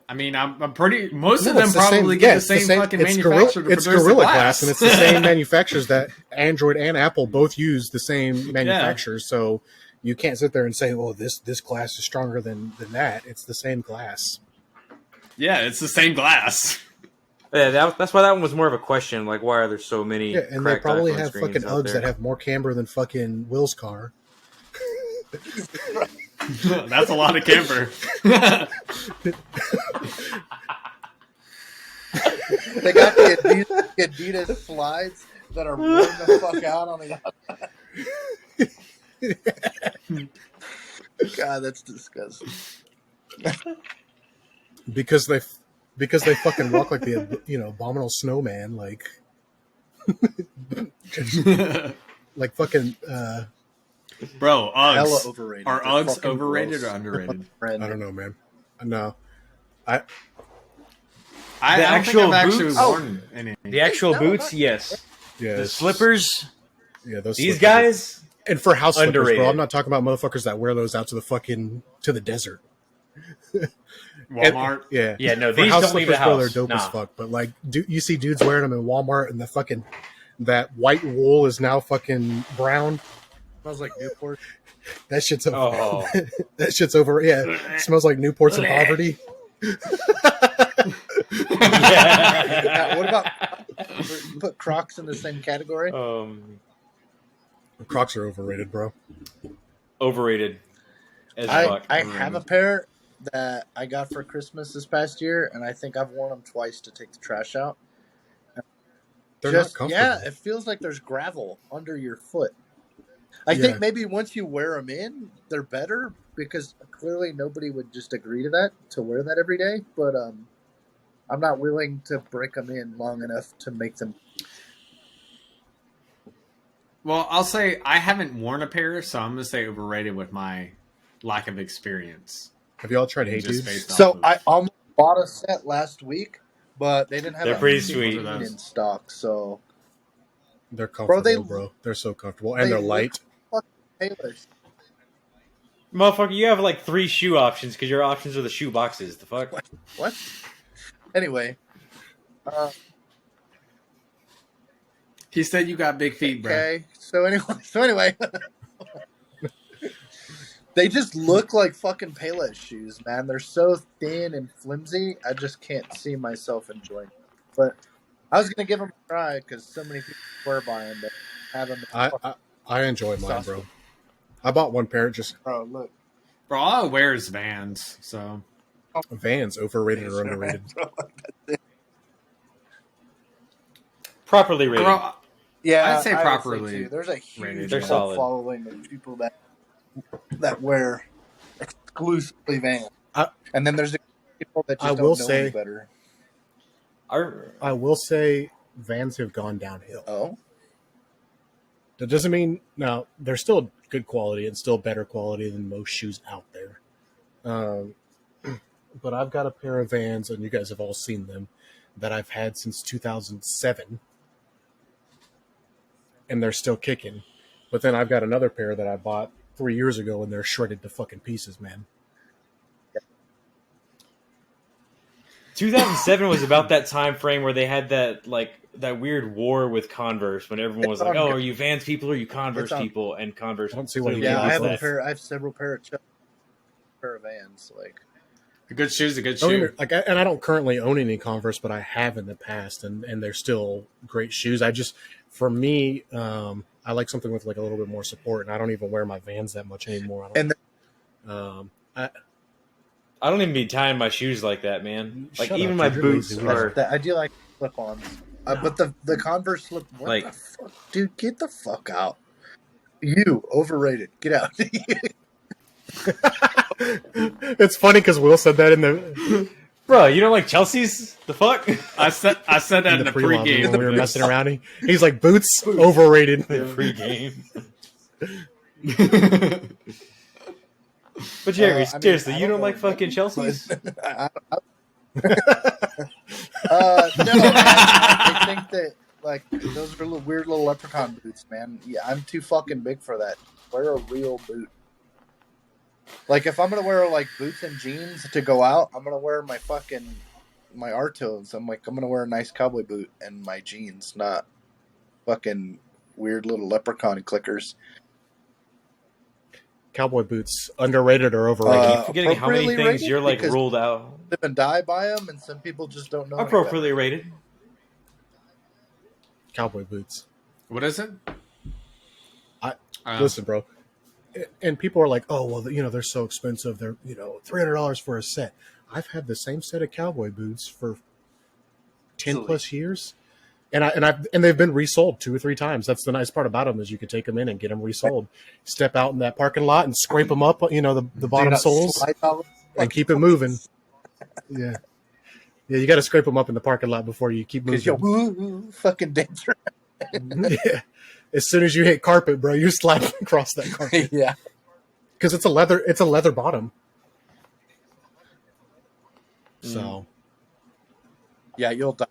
I mean, I'm pretty. Most of no, them it's the same- probably yeah, get the it's same fucking it's manufacturer to it's produce Gorilla the Glass, and it's the same manufacturers that Android and Apple both use the same manufacturers. So you can't sit there and say, "Oh, this glass is stronger than that." It's the same glass. Yeah, it's the same glass. Yeah, that's why that one was more of a question. Like, why are there so many? Yeah, and they cracked probably iPhone have screens fucking out Uggs there? that have more camber than fucking Will's car. That's a lot of camber. They got the Adidas slides that are worn the fuck out on the outside. God, that's disgusting. because they fucking walk like the abominable snowman, like fucking Bro, Hella Uggs. overrated. Are They're Uggs fucking overrated gross. or underrated? I don't know, man. No, I The don't actual think I've actually boots? worn any. The actual No, boots, not- yes. yeah, The slippers, yeah, those these slippers guys. and for house slippers, underrated. bro. I'm not talking about motherfuckers that wear those out to the desert. Walmart. Yeah, Yeah, no, For these house don't leave the slippers, bro, they're house. dope as Nah. fuck. But like, you see dudes wearing them in Walmart, and that white wool is now fucking brown. Smells like Newport. That shit's over. Oh. That shit's over. Yeah, it smells like Newports in poverty. Now, what about you put Crocs in the same category? Crocs are overrated, bro. Overrated as I fuck. have a pair that I got for Christmas this past year, and I think I've worn them twice to take the trash out. They're not comfortable. Yeah, it feels like there's gravel under your foot. I Yeah. think maybe once you wear them in, they're better because clearly nobody would just agree to wear that every day. But I'm not willing to break them in long enough to make them. Well, I'll say I haven't worn a pair, so I'm gonna say overrated with my lack of experience. Have you all tried Hey Just Dudes? based off So of I almost bought a set last week, but they didn't have They're a pretty 15 sweet. in stock. So, They're bro, comfortable, bro. They're so comfortable, and they they're look light. fucking Payless. Motherfucker, you have like 3 shoe options because your options are the shoe boxes. The fuck? What? Anyway, uh, he said you got big feet, bro. okay. So anyway, they just look like fucking Payless shoes, man. They're so thin and flimsy. I just can't see myself enjoying them. But I was gonna give them a try because so many people swear by them, but have them. I enjoy mine, bro. I bought one pair. Just Bro, look. Bro, all I wear is Vans, so Vans, overrated or underrated? Properly rated. bro, Yeah, I'd say I would properly too. There's a rated, huge They're cult solid. following of people that wear exclusively Vans, I- and then there's people that I just will don't know any say- better. I will say Vans have gone downhill. Oh, That doesn't mean now they're still good quality and still better quality than most shoes out there. But I've got a pair of Vans, and you guys have all seen them, that I've had since 2007, and they're still kicking. But then I've got another pair that I bought 3 years ago, and they're shredded to fucking pieces, man. 2007 was about that time frame where they had that weird war with Converse when everyone was like, "Oh, are you Vans people or are you Converse It's on- people?" And Converse. I don't see why you clearly can't yeah, do lost both. that. I have several pair of Vans. Like, a good shoe's a good Don't shoe. get me- and I don't currently own any Converse, but I have in the past, and they're still great shoes. For me, I like something with like a little bit more support, and I don't even wear my Vans that much anymore. I don't even be tying my shoes like that, man. Like Shut even up, my dude, you're boots lazy. are I do like slip-ons, but the Converse slip. What Like- the fuck, dude? Get the fuck out! You overrated. Get out. It's funny because Will said that in the bro. You don't like Chelsea's? The fuck? I said that in the pre-lobby pregame. when we were messing around. He's like, boots overrated. Pre-game. But Jerry, I mean, seriously, I you don't know like fucking but- Chelsea's? no, man. I think that like those are weird little leprechaun boots, man. Yeah, I'm too fucking big for that. Wear a real boot. Like if I'm gonna wear like boots and jeans to go out, I'm gonna wear my Artos. I'm gonna wear a nice cowboy boot and my jeans, not fucking weird little leprechaun clickers. Cowboy boots, underrated or overrated? Keep forgetting how many appropriately things rated you're like because ruled out. live and die by them, and some people just don't know. any better. Appropriately rated. Cowboy boots. What is it? Listen, bro. And people are like, "Oh, well, they're so expensive. They're $300 for a set." I've had the same set of cowboy boots for 10 plus years, and they've been resold 2 or 3 times. That's the nice part about them is you can take them in and get them resold. Step out in that parking lot and scrape them up, the bottom soles, and keep it moving. Yeah, you got to scrape them up in the parking lot before you keep moving. Because you're fucking dangerous. Yeah. As soon as you hit carpet, bro, you're sliding across that carpet. Yeah. Because it's a leather bottom. So Yeah, you'll die.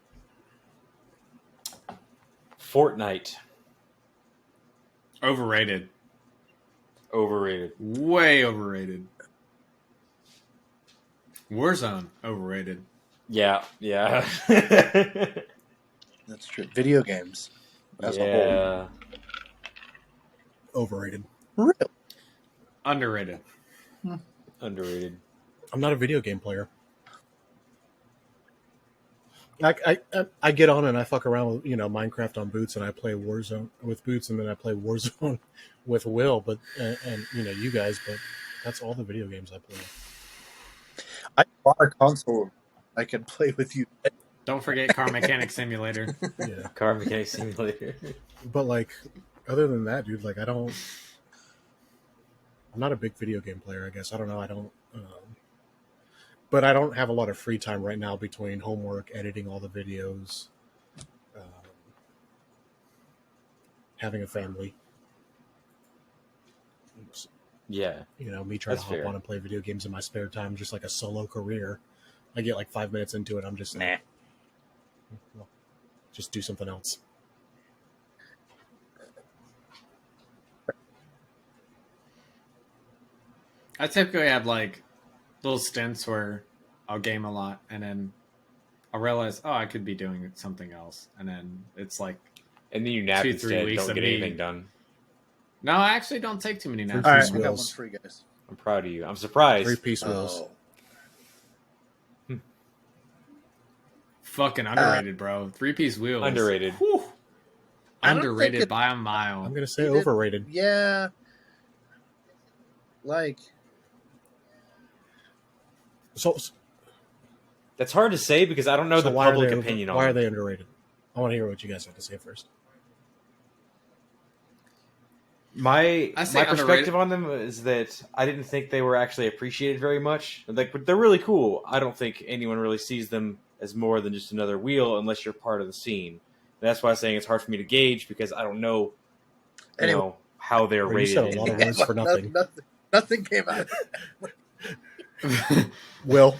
Fortnite. Overrated. Overrated. Way overrated. Warzone. Overrated. Yeah. That's true. Video games as a yeah. overrated. whole. Really? Underrated. Underrated. I'm not a video game player. I get on and I fuck around with Minecraft on Boots, and I play Warzone with Boots, and then I play Warzone with Will, but and you guys, but that's all the video games I play. I bought a console I can play with you. Don't forget Car Mechanic Simulator. Yeah, Car Mechanic Simulator. but like other than that, dude, like I'm not a big video game player. I guess I don't know. I don't. But I don't have a lot of free time right now between homework, editing all the videos, having a family. Yeah, You know, me trying That's to hop fair. on and play video games in my spare time, just like a solo career. I get like 5 minutes into it, I'm just like, well, just do something else. I typically have like little stints where I'll game a lot and then I'll realize, oh, I could be doing something else. And then it's like and then you nap 2-3 instead. weeks Don't of get me. anything done. No, I actually don't take too many naps. All right, Three-piece I got one wheels. for you guys. I'm proud of you. I'm surprised. 3-piece wheels. Oh, Fucking underrated, bro. 3-piece wheels. Underrated. Whew. I don't think Underrated it- by a mile. I'm gonna say You did- overrated. yeah. Like, So That's hard to say because I don't know the why public are they opinion on why it. are they underrated? I want to hear what you guys have to say first. My I say my perspective underrated. on them is that I didn't think they were actually appreciated very much. Like, but they're really cool. I don't think anyone really sees them as more than just another wheel unless you're part of the scene. And that's why I'm saying it's hard for me to gauge because I don't know, Anyway. how they're Well, you said rated. a lot of words for nothing. Nothing came out. Will.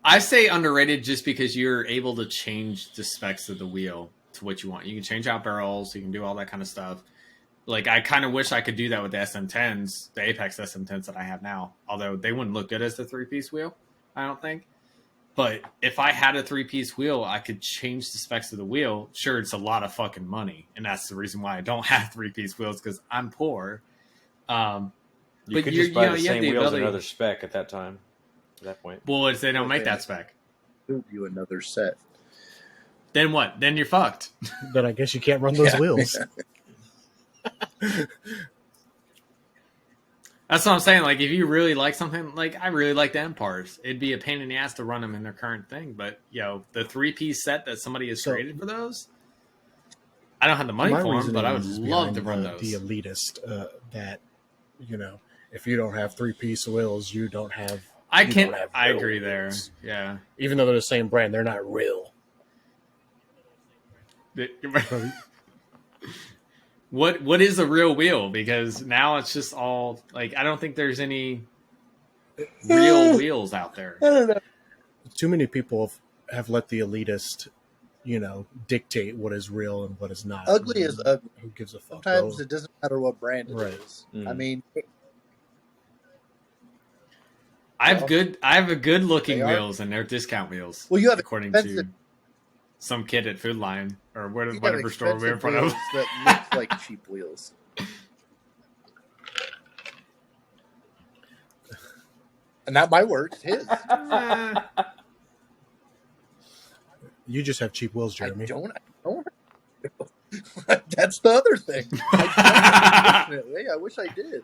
I say underrated just because you're able to change the specs of the wheel to what you want. You can change out barrels, you can do all that kind of stuff. Like, I kind of wish I could do that with the SM10s, the Apex SM10s that I have now. Although they wouldn't look good as the 3-piece wheel, I don't think. But if I had a 3-piece wheel, I could change the specs of the wheel. Sure, it's a lot of fucking money, and that's the reason why I don't have 3-piece wheels because I'm poor. You But could you- just buy you know, the you have same the wheels ability- another spec at that time. At that point, Well, if they don't make that spec, Build you another set. then what? Then you're fucked. Then I guess you can't run those Yeah. wheels. That's what I'm saying. Like, if you really like something, like I really like the Empires, it'd be a pain in the ass to run them in their current thing. But the 3-piece set that somebody has created for those, I don't have the money My for them, reasoning but I would is love to behind run the those. elitist that, if you don't have 3-piece wheels, you don't have. I you can. don't have I real agree there. wheels. Yeah. Even though they're the same brand, they're not real. What is a real wheel? Because now it's just all like I don't think there's any real wheels out there. I don't know. Too many people have let the elitist, dictate what is real and what is not. Ugly is ugly. Who gives a fuck? Sometimes it doesn't matter what brand it Right. is. Mm. I mean, I have a good looking They are- wheels and they're discount wheels. Well, you have according to expensive- some kid at Food Lion or you got whatever store we're in expensive front of. wheels that look like cheap wheels. And not my words, his. You just have cheap wheels, I Jeremy. don't. That's the other thing. I don't, unfortunately. I wish I did.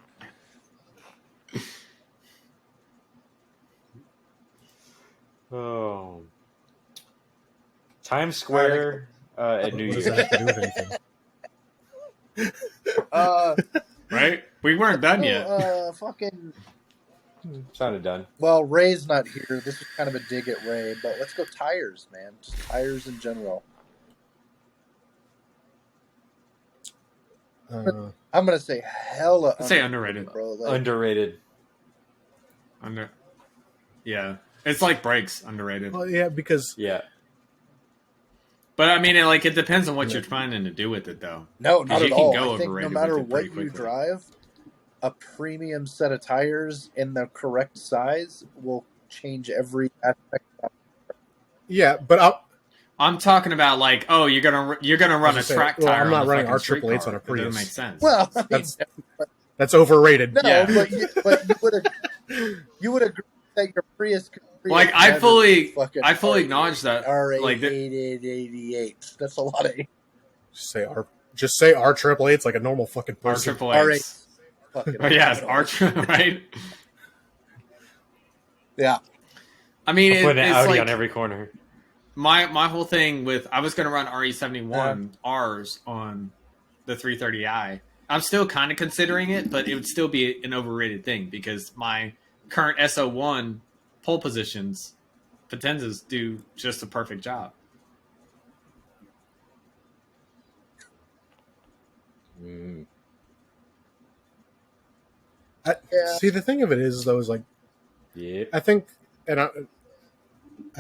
oh, Times Square at New What does Year. that have to do with anything? Right? We weren't done yet. Fucking. Sounded done. Well, Ray's not here. This is kind of a dig at Ray, but let's go tires, man. Just tires in general. I'm gonna say hella. I'd say underrated. bro. Like, Underrated. Yeah. It's like brakes, underrated. Well, yeah, because Yeah. But I mean, it depends on what you're trying to do with it, though. no, 'Cause not you at can all. go I think no overrated matter with it what pretty you quickly. drive, a premium set of tires in the correct size will change every aspect. yeah, but I'm talking about like, oh, you're gonna run a was gonna track say, well, tire. I'm not on a running fucking street R888s car. on a It doesn't Prius. make sense. Well, I mean, that's overrated. no, yeah. but you would agree that your Prius. Like, I fully acknowledge that. R8888. Like, the- That's a lot of Just say R888s like a normal fucking R person. triple R8. X. fucking. Oh, yeah, it's R right. Yeah. I mean, I'm putting an it's Audi like on every corner. my whole thing with I was going to run RE71 Rs on the 330i. I'm still kind of considering it, but it would still be an overrated thing because my current SO1 pole positions, Potenzas do just a perfect job. Yeah. See, the thing of it is, though, is like Yep. I think, and I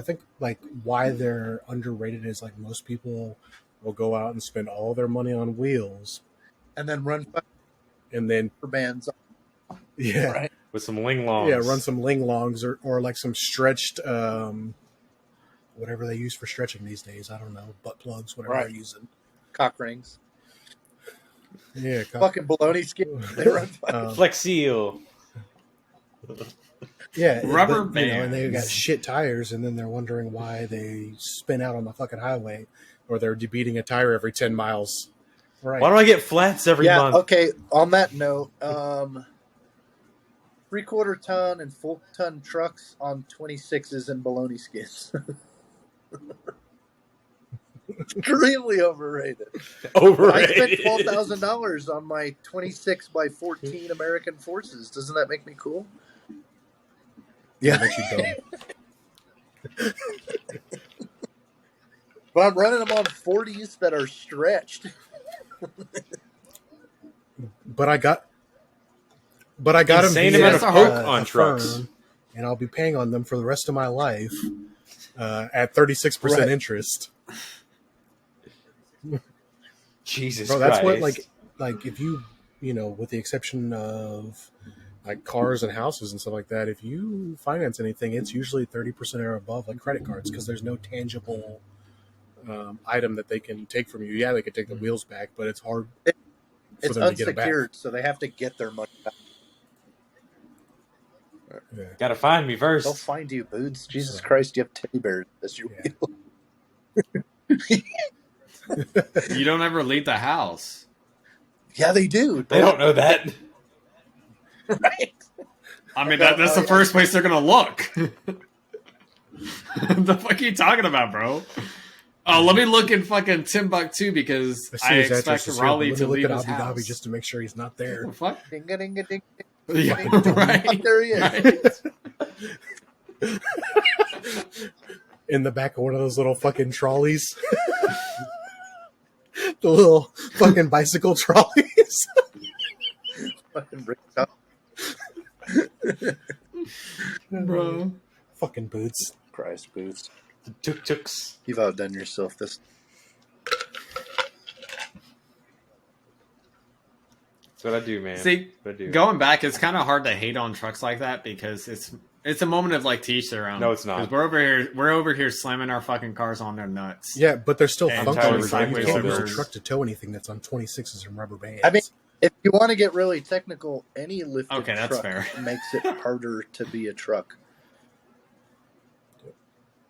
think like why they're underrated is like most people will go out and spend all their money on wheels, And then run and then for bands, yeah, right? With some ling longs. yeah, run some ling longs or like some stretched whatever they use for stretching these days. I don't know, butt plugs, whatever Right. they're using. Cock rings. Yeah, Fucking baloney skin. They run fucking. Flex Seal. yeah, Rubber but, you know, and they got bands. shit tires, and then they're wondering why they spin out on the fucking highway, or they're beating a tire every 10 miles. Right. Why do I get flats every Yeah. month? Okay. On that note, 3/4 ton and full ton trucks on 26s and baloney skins. Extremely overrated. I spent $12,000 on my 26 by 14 American Forces. Doesn't that make me cool? Yeah, makes you dumb. But I'm running them on 40s that are stretched. But I got them Insane via, amount of poke on a trucks. firm, and I'll be paying on them for the rest of my life at 36% Right. interest. Jesus Bro, that's Christ. what like if you know, with the exception of like cars and houses and stuff like that, if you finance anything, it's usually 30% or above, like credit cards, because there's no tangible item that they can take from you. Yeah, they can take the wheels back, but it's hard for It's them to get it back. unsecured, so they have to get their money back. Yeah. Gotta find me first. They'll find you, Boots. Jesus Christ, you have teddy bears as your Yeah. wheel. You don't ever leave the house. Yeah, they do. They don't know that. Right? I mean, that's the first place they're gonna look. The fuck are you talking about, bro? Oh, let me look in fucking Timbuktu because I see I his expect address is here, but Raleigh let to me look leave at his Abu house. Dhabi just to make sure he's not there. What the fuck? Ding-a-ding-a-ding. Yeah, right. There he is. Right. In the back of one of those little fucking trolleys. The little fucking bicycle trolleys. Fucking ripped up. Bro. Fucking Boots. Christ, Boots. Tuk-tuks. You've outdone yourself this. That's what I do, man. See, That's what I do. going back, it's kind of hard to hate on trucks like that because it's a moment of like teach their own. No, it's not. 'Cause we're over here slamming our fucking cars on their nuts. Yeah, but they're still And functional. tires So you sideways can't use a overs. truck to tow anything that's on 26s and rubber bands. I mean, if you want to get really technical, any lifted Okay, that's truck fair. makes it harder to be a truck.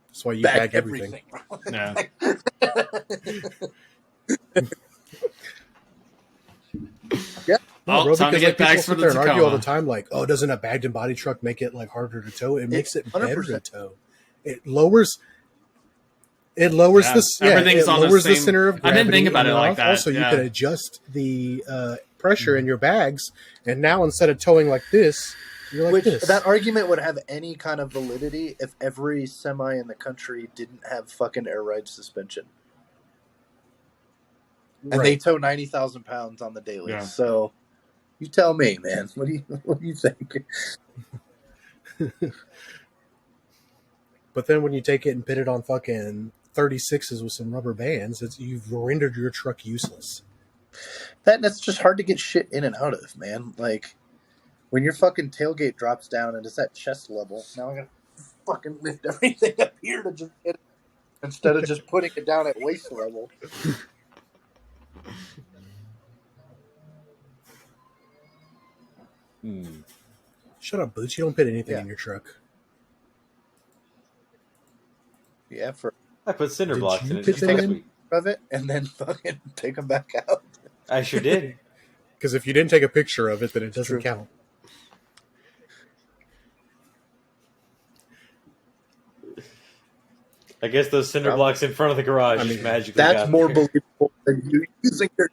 that's why you bag everything. Yeah. Yeah. No, Oh, bro, time to because get like, people bags sit for the there and argue all the Tacoma. time, like, "Oh, doesn't a bagged and body truck make it like harder to tow?" It makes it better 100%. to tow. It lowers. It lowers Yeah, this. Yeah, everything's it on the lowers the same- center of I gravity. didn't think about and it like that, Also, yeah. you can adjust the pressure in your bags, and now instead of towing like this, you're like Which this. that argument would have any kind of validity if every semi in the country didn't have fucking air ride suspension. And they Right. tow 90,000 pounds on the daily. Yeah. So you tell me, man. What do you think? But then when you take it and put it on fucking 36s with some rubber bands, you've rendered your truck useless. That's just hard to get shit in and out of, man. Like when your fucking tailgate drops down and it's at chest level, now I gotta fucking lift everything up here to just hit it instead of just putting it down at waist level. Shut up, Boots. You don't put anything Yeah. in your truck. Yeah, for I put cinder Did blocks you in it put just them last in? week. of it and then fucking take them back out. I sure did. Because if you didn't take a picture of it, then it doesn't True. count. I guess those cinder blocks in front of the garage I just mean, magically That's got more there. believable than you using your.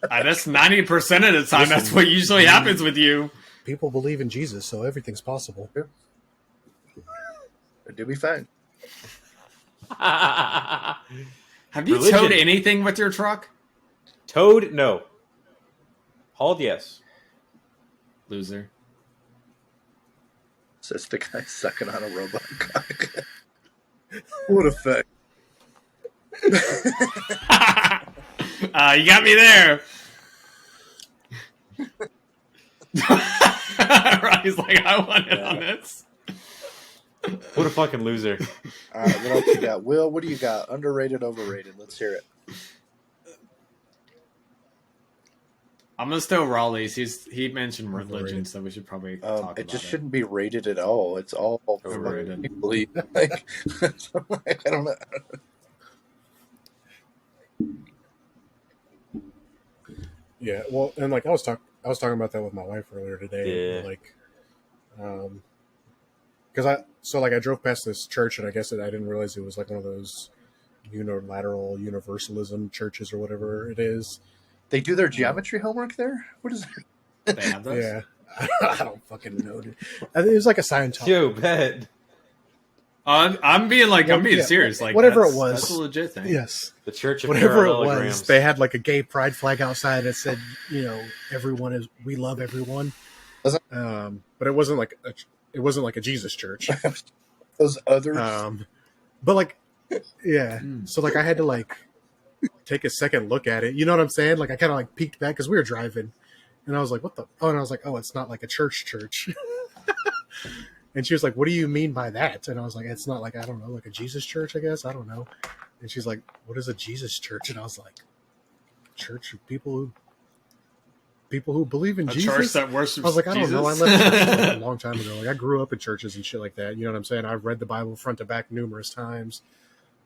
That's 90% of the time. That's what usually happens with you. People believe in Jesus, so everything's possible. Do be fine. Have you Religion. towed anything with your truck? Towed? No. Hauled? Yes. Loser. Says the guy sucking on a robot cock. What effect? You got me there. Ronnie's like, I want it on this. What a fucking loser. All right, what else you got? Will, what do you got? Underrated, overrated? Let's hear it. I'm gonna steal Raleigh's. He mentioned religion, Overrated. so we should probably talk about It just shouldn't be rated at all. It's all Overrated. believe. Like, I don't know. Yeah, well, and like I was talking about that with my wife earlier today. Yeah. Like, because I drove past this church and I didn't realize it was like one of those unilateral universalism churches or whatever it is. They do their geometry homework there? What is that? They have those? Yeah, I don't fucking know, dude. I think it was like a Scientology. Yo, bet. I'm being Yeah, serious. Like whatever that's, it was. that's a legit thing. Yes, The Church of whatever it was, Parallelograms. they had like a gay pride flag outside that said, we love everyone. But it wasn't like a Jesus church. Those others. But like, yeah. So like, I had to like take a second look at it. You know what I'm saying? Like, I kind of like peeked back because we were driving, and I was like, "What the?" Oh, and I was like, "Oh, it's not like a church." And she was like, "What do you mean by that?" And I was like, "It's not like, I don't know, like a Jesus church, I guess. I don't know." And she's like, "What is a Jesus church?" And I was like, "Church of people who believe in A Jesus." church that worships I was like, "I don't know. I Jesus? left churches like a long time ago. Like, I grew up in churches and shit like that. You know what I'm saying? I've read the Bible front to back numerous times."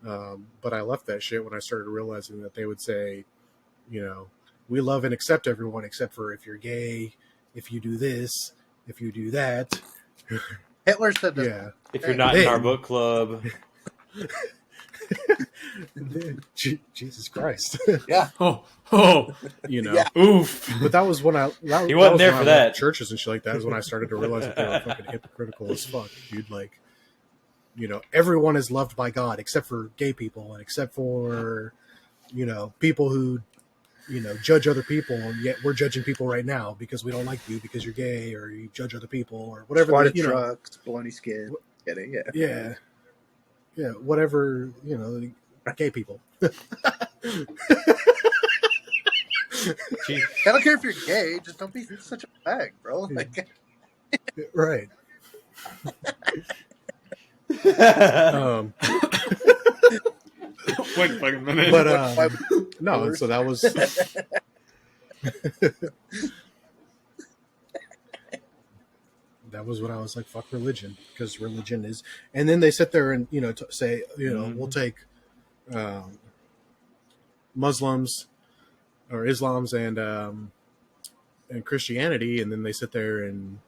But I left that shit when I started realizing that they would say, we love and accept everyone except for if you're gay, if you do this, if you do that. Hitler said that. Yeah. If you're not in our book club. Jesus Christ. Yeah. Oh, Yeah. oof. But that was when He wasn't there for that. Churches and shit like that is when I started to realize that they were fucking hypocritical as fuck, dude. Like, everyone is loved by God except for gay people and except for, people who, judge other people, and yet we're judging people right now because we don't like you because you're gay or you judge other people or whatever. Squatted trucks, baloney skin. Kidding, yeah. Yeah. Yeah, whatever, gay people. I don't care if you're gay, just don't be such a fag, bro. Like, Right. Wait a fucking minute. But no, so that was that was when I was like, fuck religion, because religion is. And then they sit there and say, we'll take Muslims or Islams and Christianity, and then they sit there and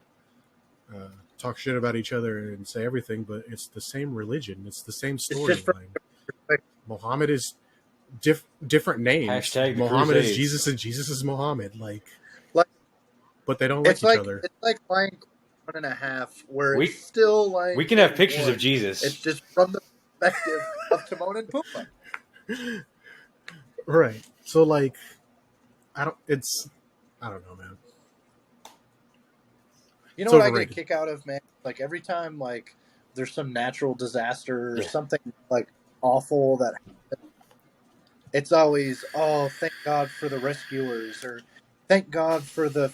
talk shit about each other and say everything, but it's the same religion. It's the same storyline. Muhammad is different names. Hashtag the Muhammad Crusades. is Jesus and Jesus is Muhammad. Like, but they don't it's like each like other. it's like Lion King 1.5, where We- it's still like We can have pictures of Jesus. It's just from the perspective of Timon and Pumbaa. Right. So like, I don't know, man. You know It's what overrated. I get a kick out of, man? Like every time like there's some natural disaster or something like awful that happens, it's always, oh, thank God for the rescuers, or thank God for the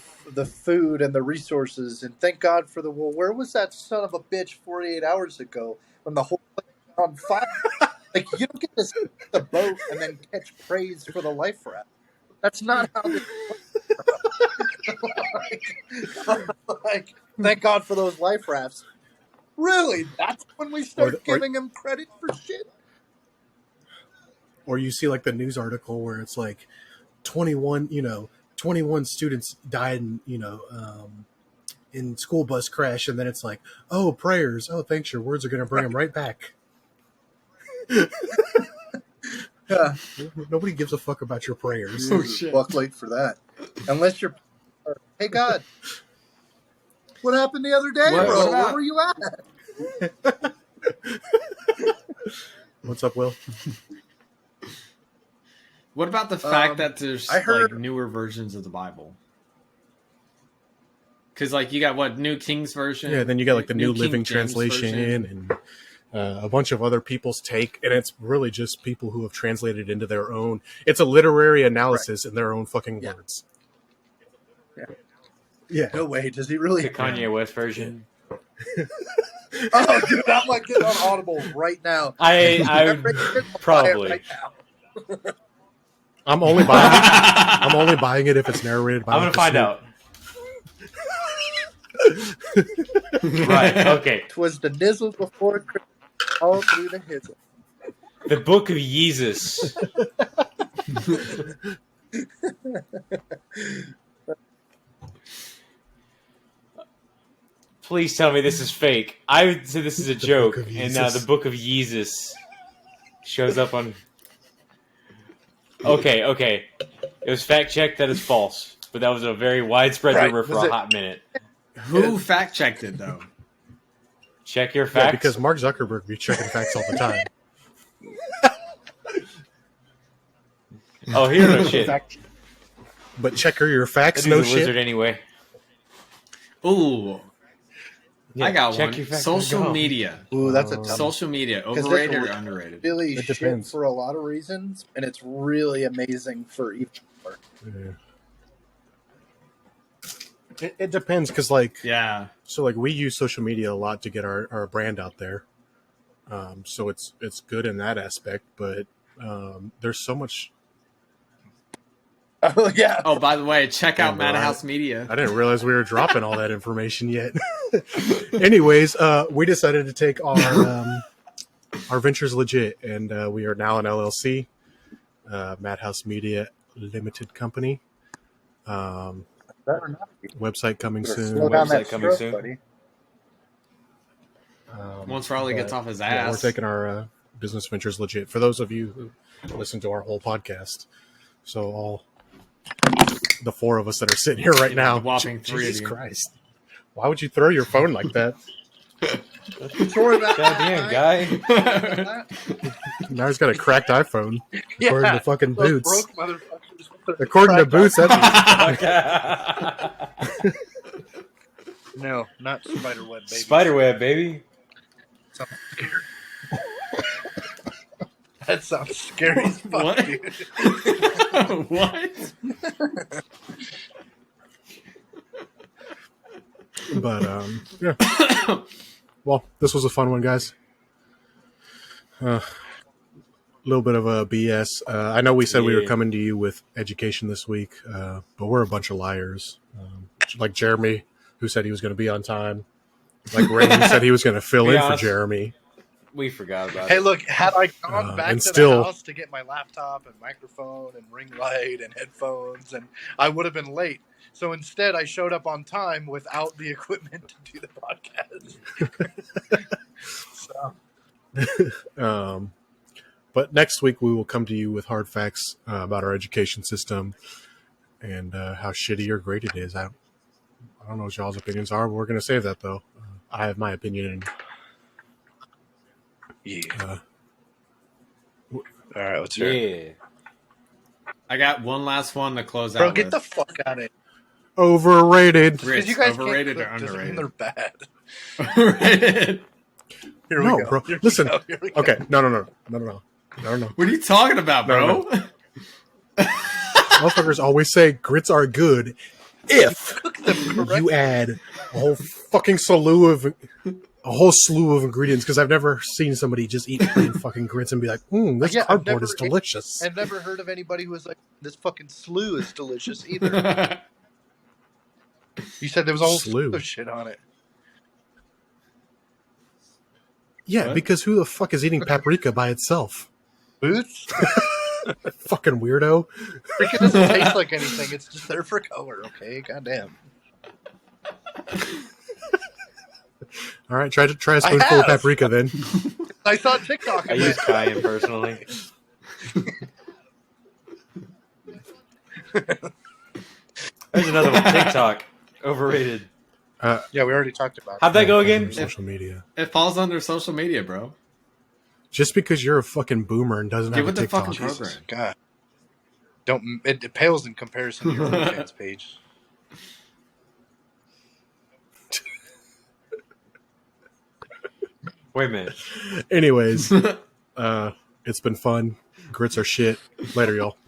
food and the resources, and thank God for where was that son of a bitch 48 hours ago when the whole place was on fire? Like, you don't get to sit the boat and then catch praise for the life raft. That's not how this works. like, thank God for those life rafts. Really? That's when we start giving him credit for shit? Or you see like the news article where it's like 21 students died in school bus crash, and then it's like, oh, prayers, oh, thanks, your words are going to bring them right back. Yeah. Nobody gives a fuck about your prayers. Oh, shit. Buck late for that. Unless you're, hey God, what happened the other day, What bro? about- Where were you at? What's up, Will? What about the fact that there's I heard- like newer versions of the Bible? Because like you got what New King's version. Yeah, then you got like the New King Living James Translation version. and a bunch of other people's take, and it's really just people who have translated into their own. It's a literary analysis in their own fucking words. Yeah. Yeah. No way. Does he really? The Kanye West version. Oh, dude, I'm like getting on Audible right now. I would probably. Right now. I'm only buying it. I'm only buying it if it's narrated by. I'm gonna find out. Right. Okay. 'Twas the nizzle before Christmas, all through the hizzle. The Book of Yeezus. Please tell me this is fake. I would say this is a joke, and now the Book of Yeezus shows up on. Okay. It was fact checked. That is false, but that was a very widespread rumor for a hot minute. Who fact checked it though? Check your facts. Yeah, because Mark Zuckerberg be checking facts all the time. Oh, here no shit. But checker your facts, He's no a wizard shit. anyway. Ooh, Yeah, I got check one. your facts. Social Go. media. Ooh, that's a tough one. Social media, 'Cause that's overrated or underrated? Really It shit depends. for a lot of reasons, and it's really amazing for even more. Yeah. It depends, because like Yeah. so like we use social media a lot to get our brand out there. So it's good in that aspect, but there's so much. Oh yeah. Oh, by the way, check out Yeah, bro, Madhouse Media. I didn't realize we were dropping all that information yet. Anyways, we decided to take our ventures legit, and we are now an LLC, Madhouse Media Limited Company. Better not be. Website coming soon. Slow down that Website coming stroke, soon. buddy. Once Raleigh but, gets off his yeah, we're ass. taking our business ventures legit. For those of you who listen to our whole podcast, so all the four of us that are sitting here right now, Whopping three Jesus of you. Christ, why would you throw your phone like that? Throw that Goddamn, guy. Now he's got a cracked iPhone, according to fucking those Boots. broke motherfuckers with their According to cracked Boots, that eye- No, not spiderweb, baby. Spiderweb, baby. That sounds scary as fuck, What? dude. What? but yeah. Well, this was a fun one, guys. A little bit of a BS. I know we said we were Yeah. coming to you with education this week, but we're a bunch of liars. Like Jeremy, who said he was going to be on time. Like Ray, who said he was going to fill Be in for honest. Jeremy. We forgot about Hey, it. look, had I gone back and to still- the house to get my laptop and microphone and ring light and headphones, and I would have been late. So instead, I showed up on time without the equipment to do the podcast. So, But next week we will come to you with hard facts about our education system and how shitty or great it is. I don't know what y'all's opinions are, but we're going to save that though. I have my opinion. And, yeah. All right, let's hear it. Yeah. I got one last one to close Bro, out get with. the fuck out of here. overrated. Rich, You guys overrated can't or cook doesn't mean underrated? they're bad. Overrated. Here No, we go. bro. Here we Listen. go. Here we go. Okay, no. What are you talking about, bro? No, Motherfuckers always say grits are good if Cook them correctly. you add a whole slew of ingredients. Because I've never seen somebody just eat plain fucking grits and be like, this Yeah, I've cardboard never is delicious. I've never heard of anybody who was like, this fucking slew is delicious either. You said there was a whole slew of shit on it. Yeah, What? because who the fuck is eating paprika by itself? Boots? Fucking weirdo. Freaking doesn't taste like anything. It's just there for color, okay? Goddamn. All right, try a I spoonful have. of paprika then. I saw TikTok. I of use it. cayenne personally. There's another one. TikTok. Overrated. Yeah, we already talked about it. How'd that go again? Social media. It falls under social media, bro. Just because you're a fucking boomer and doesn't Get have a with the TikTok. fucking program. God. It pales in comparison to your OnlyFans page. Wait a minute. Anyways, it's been fun. Grits are shit. Later, y'all.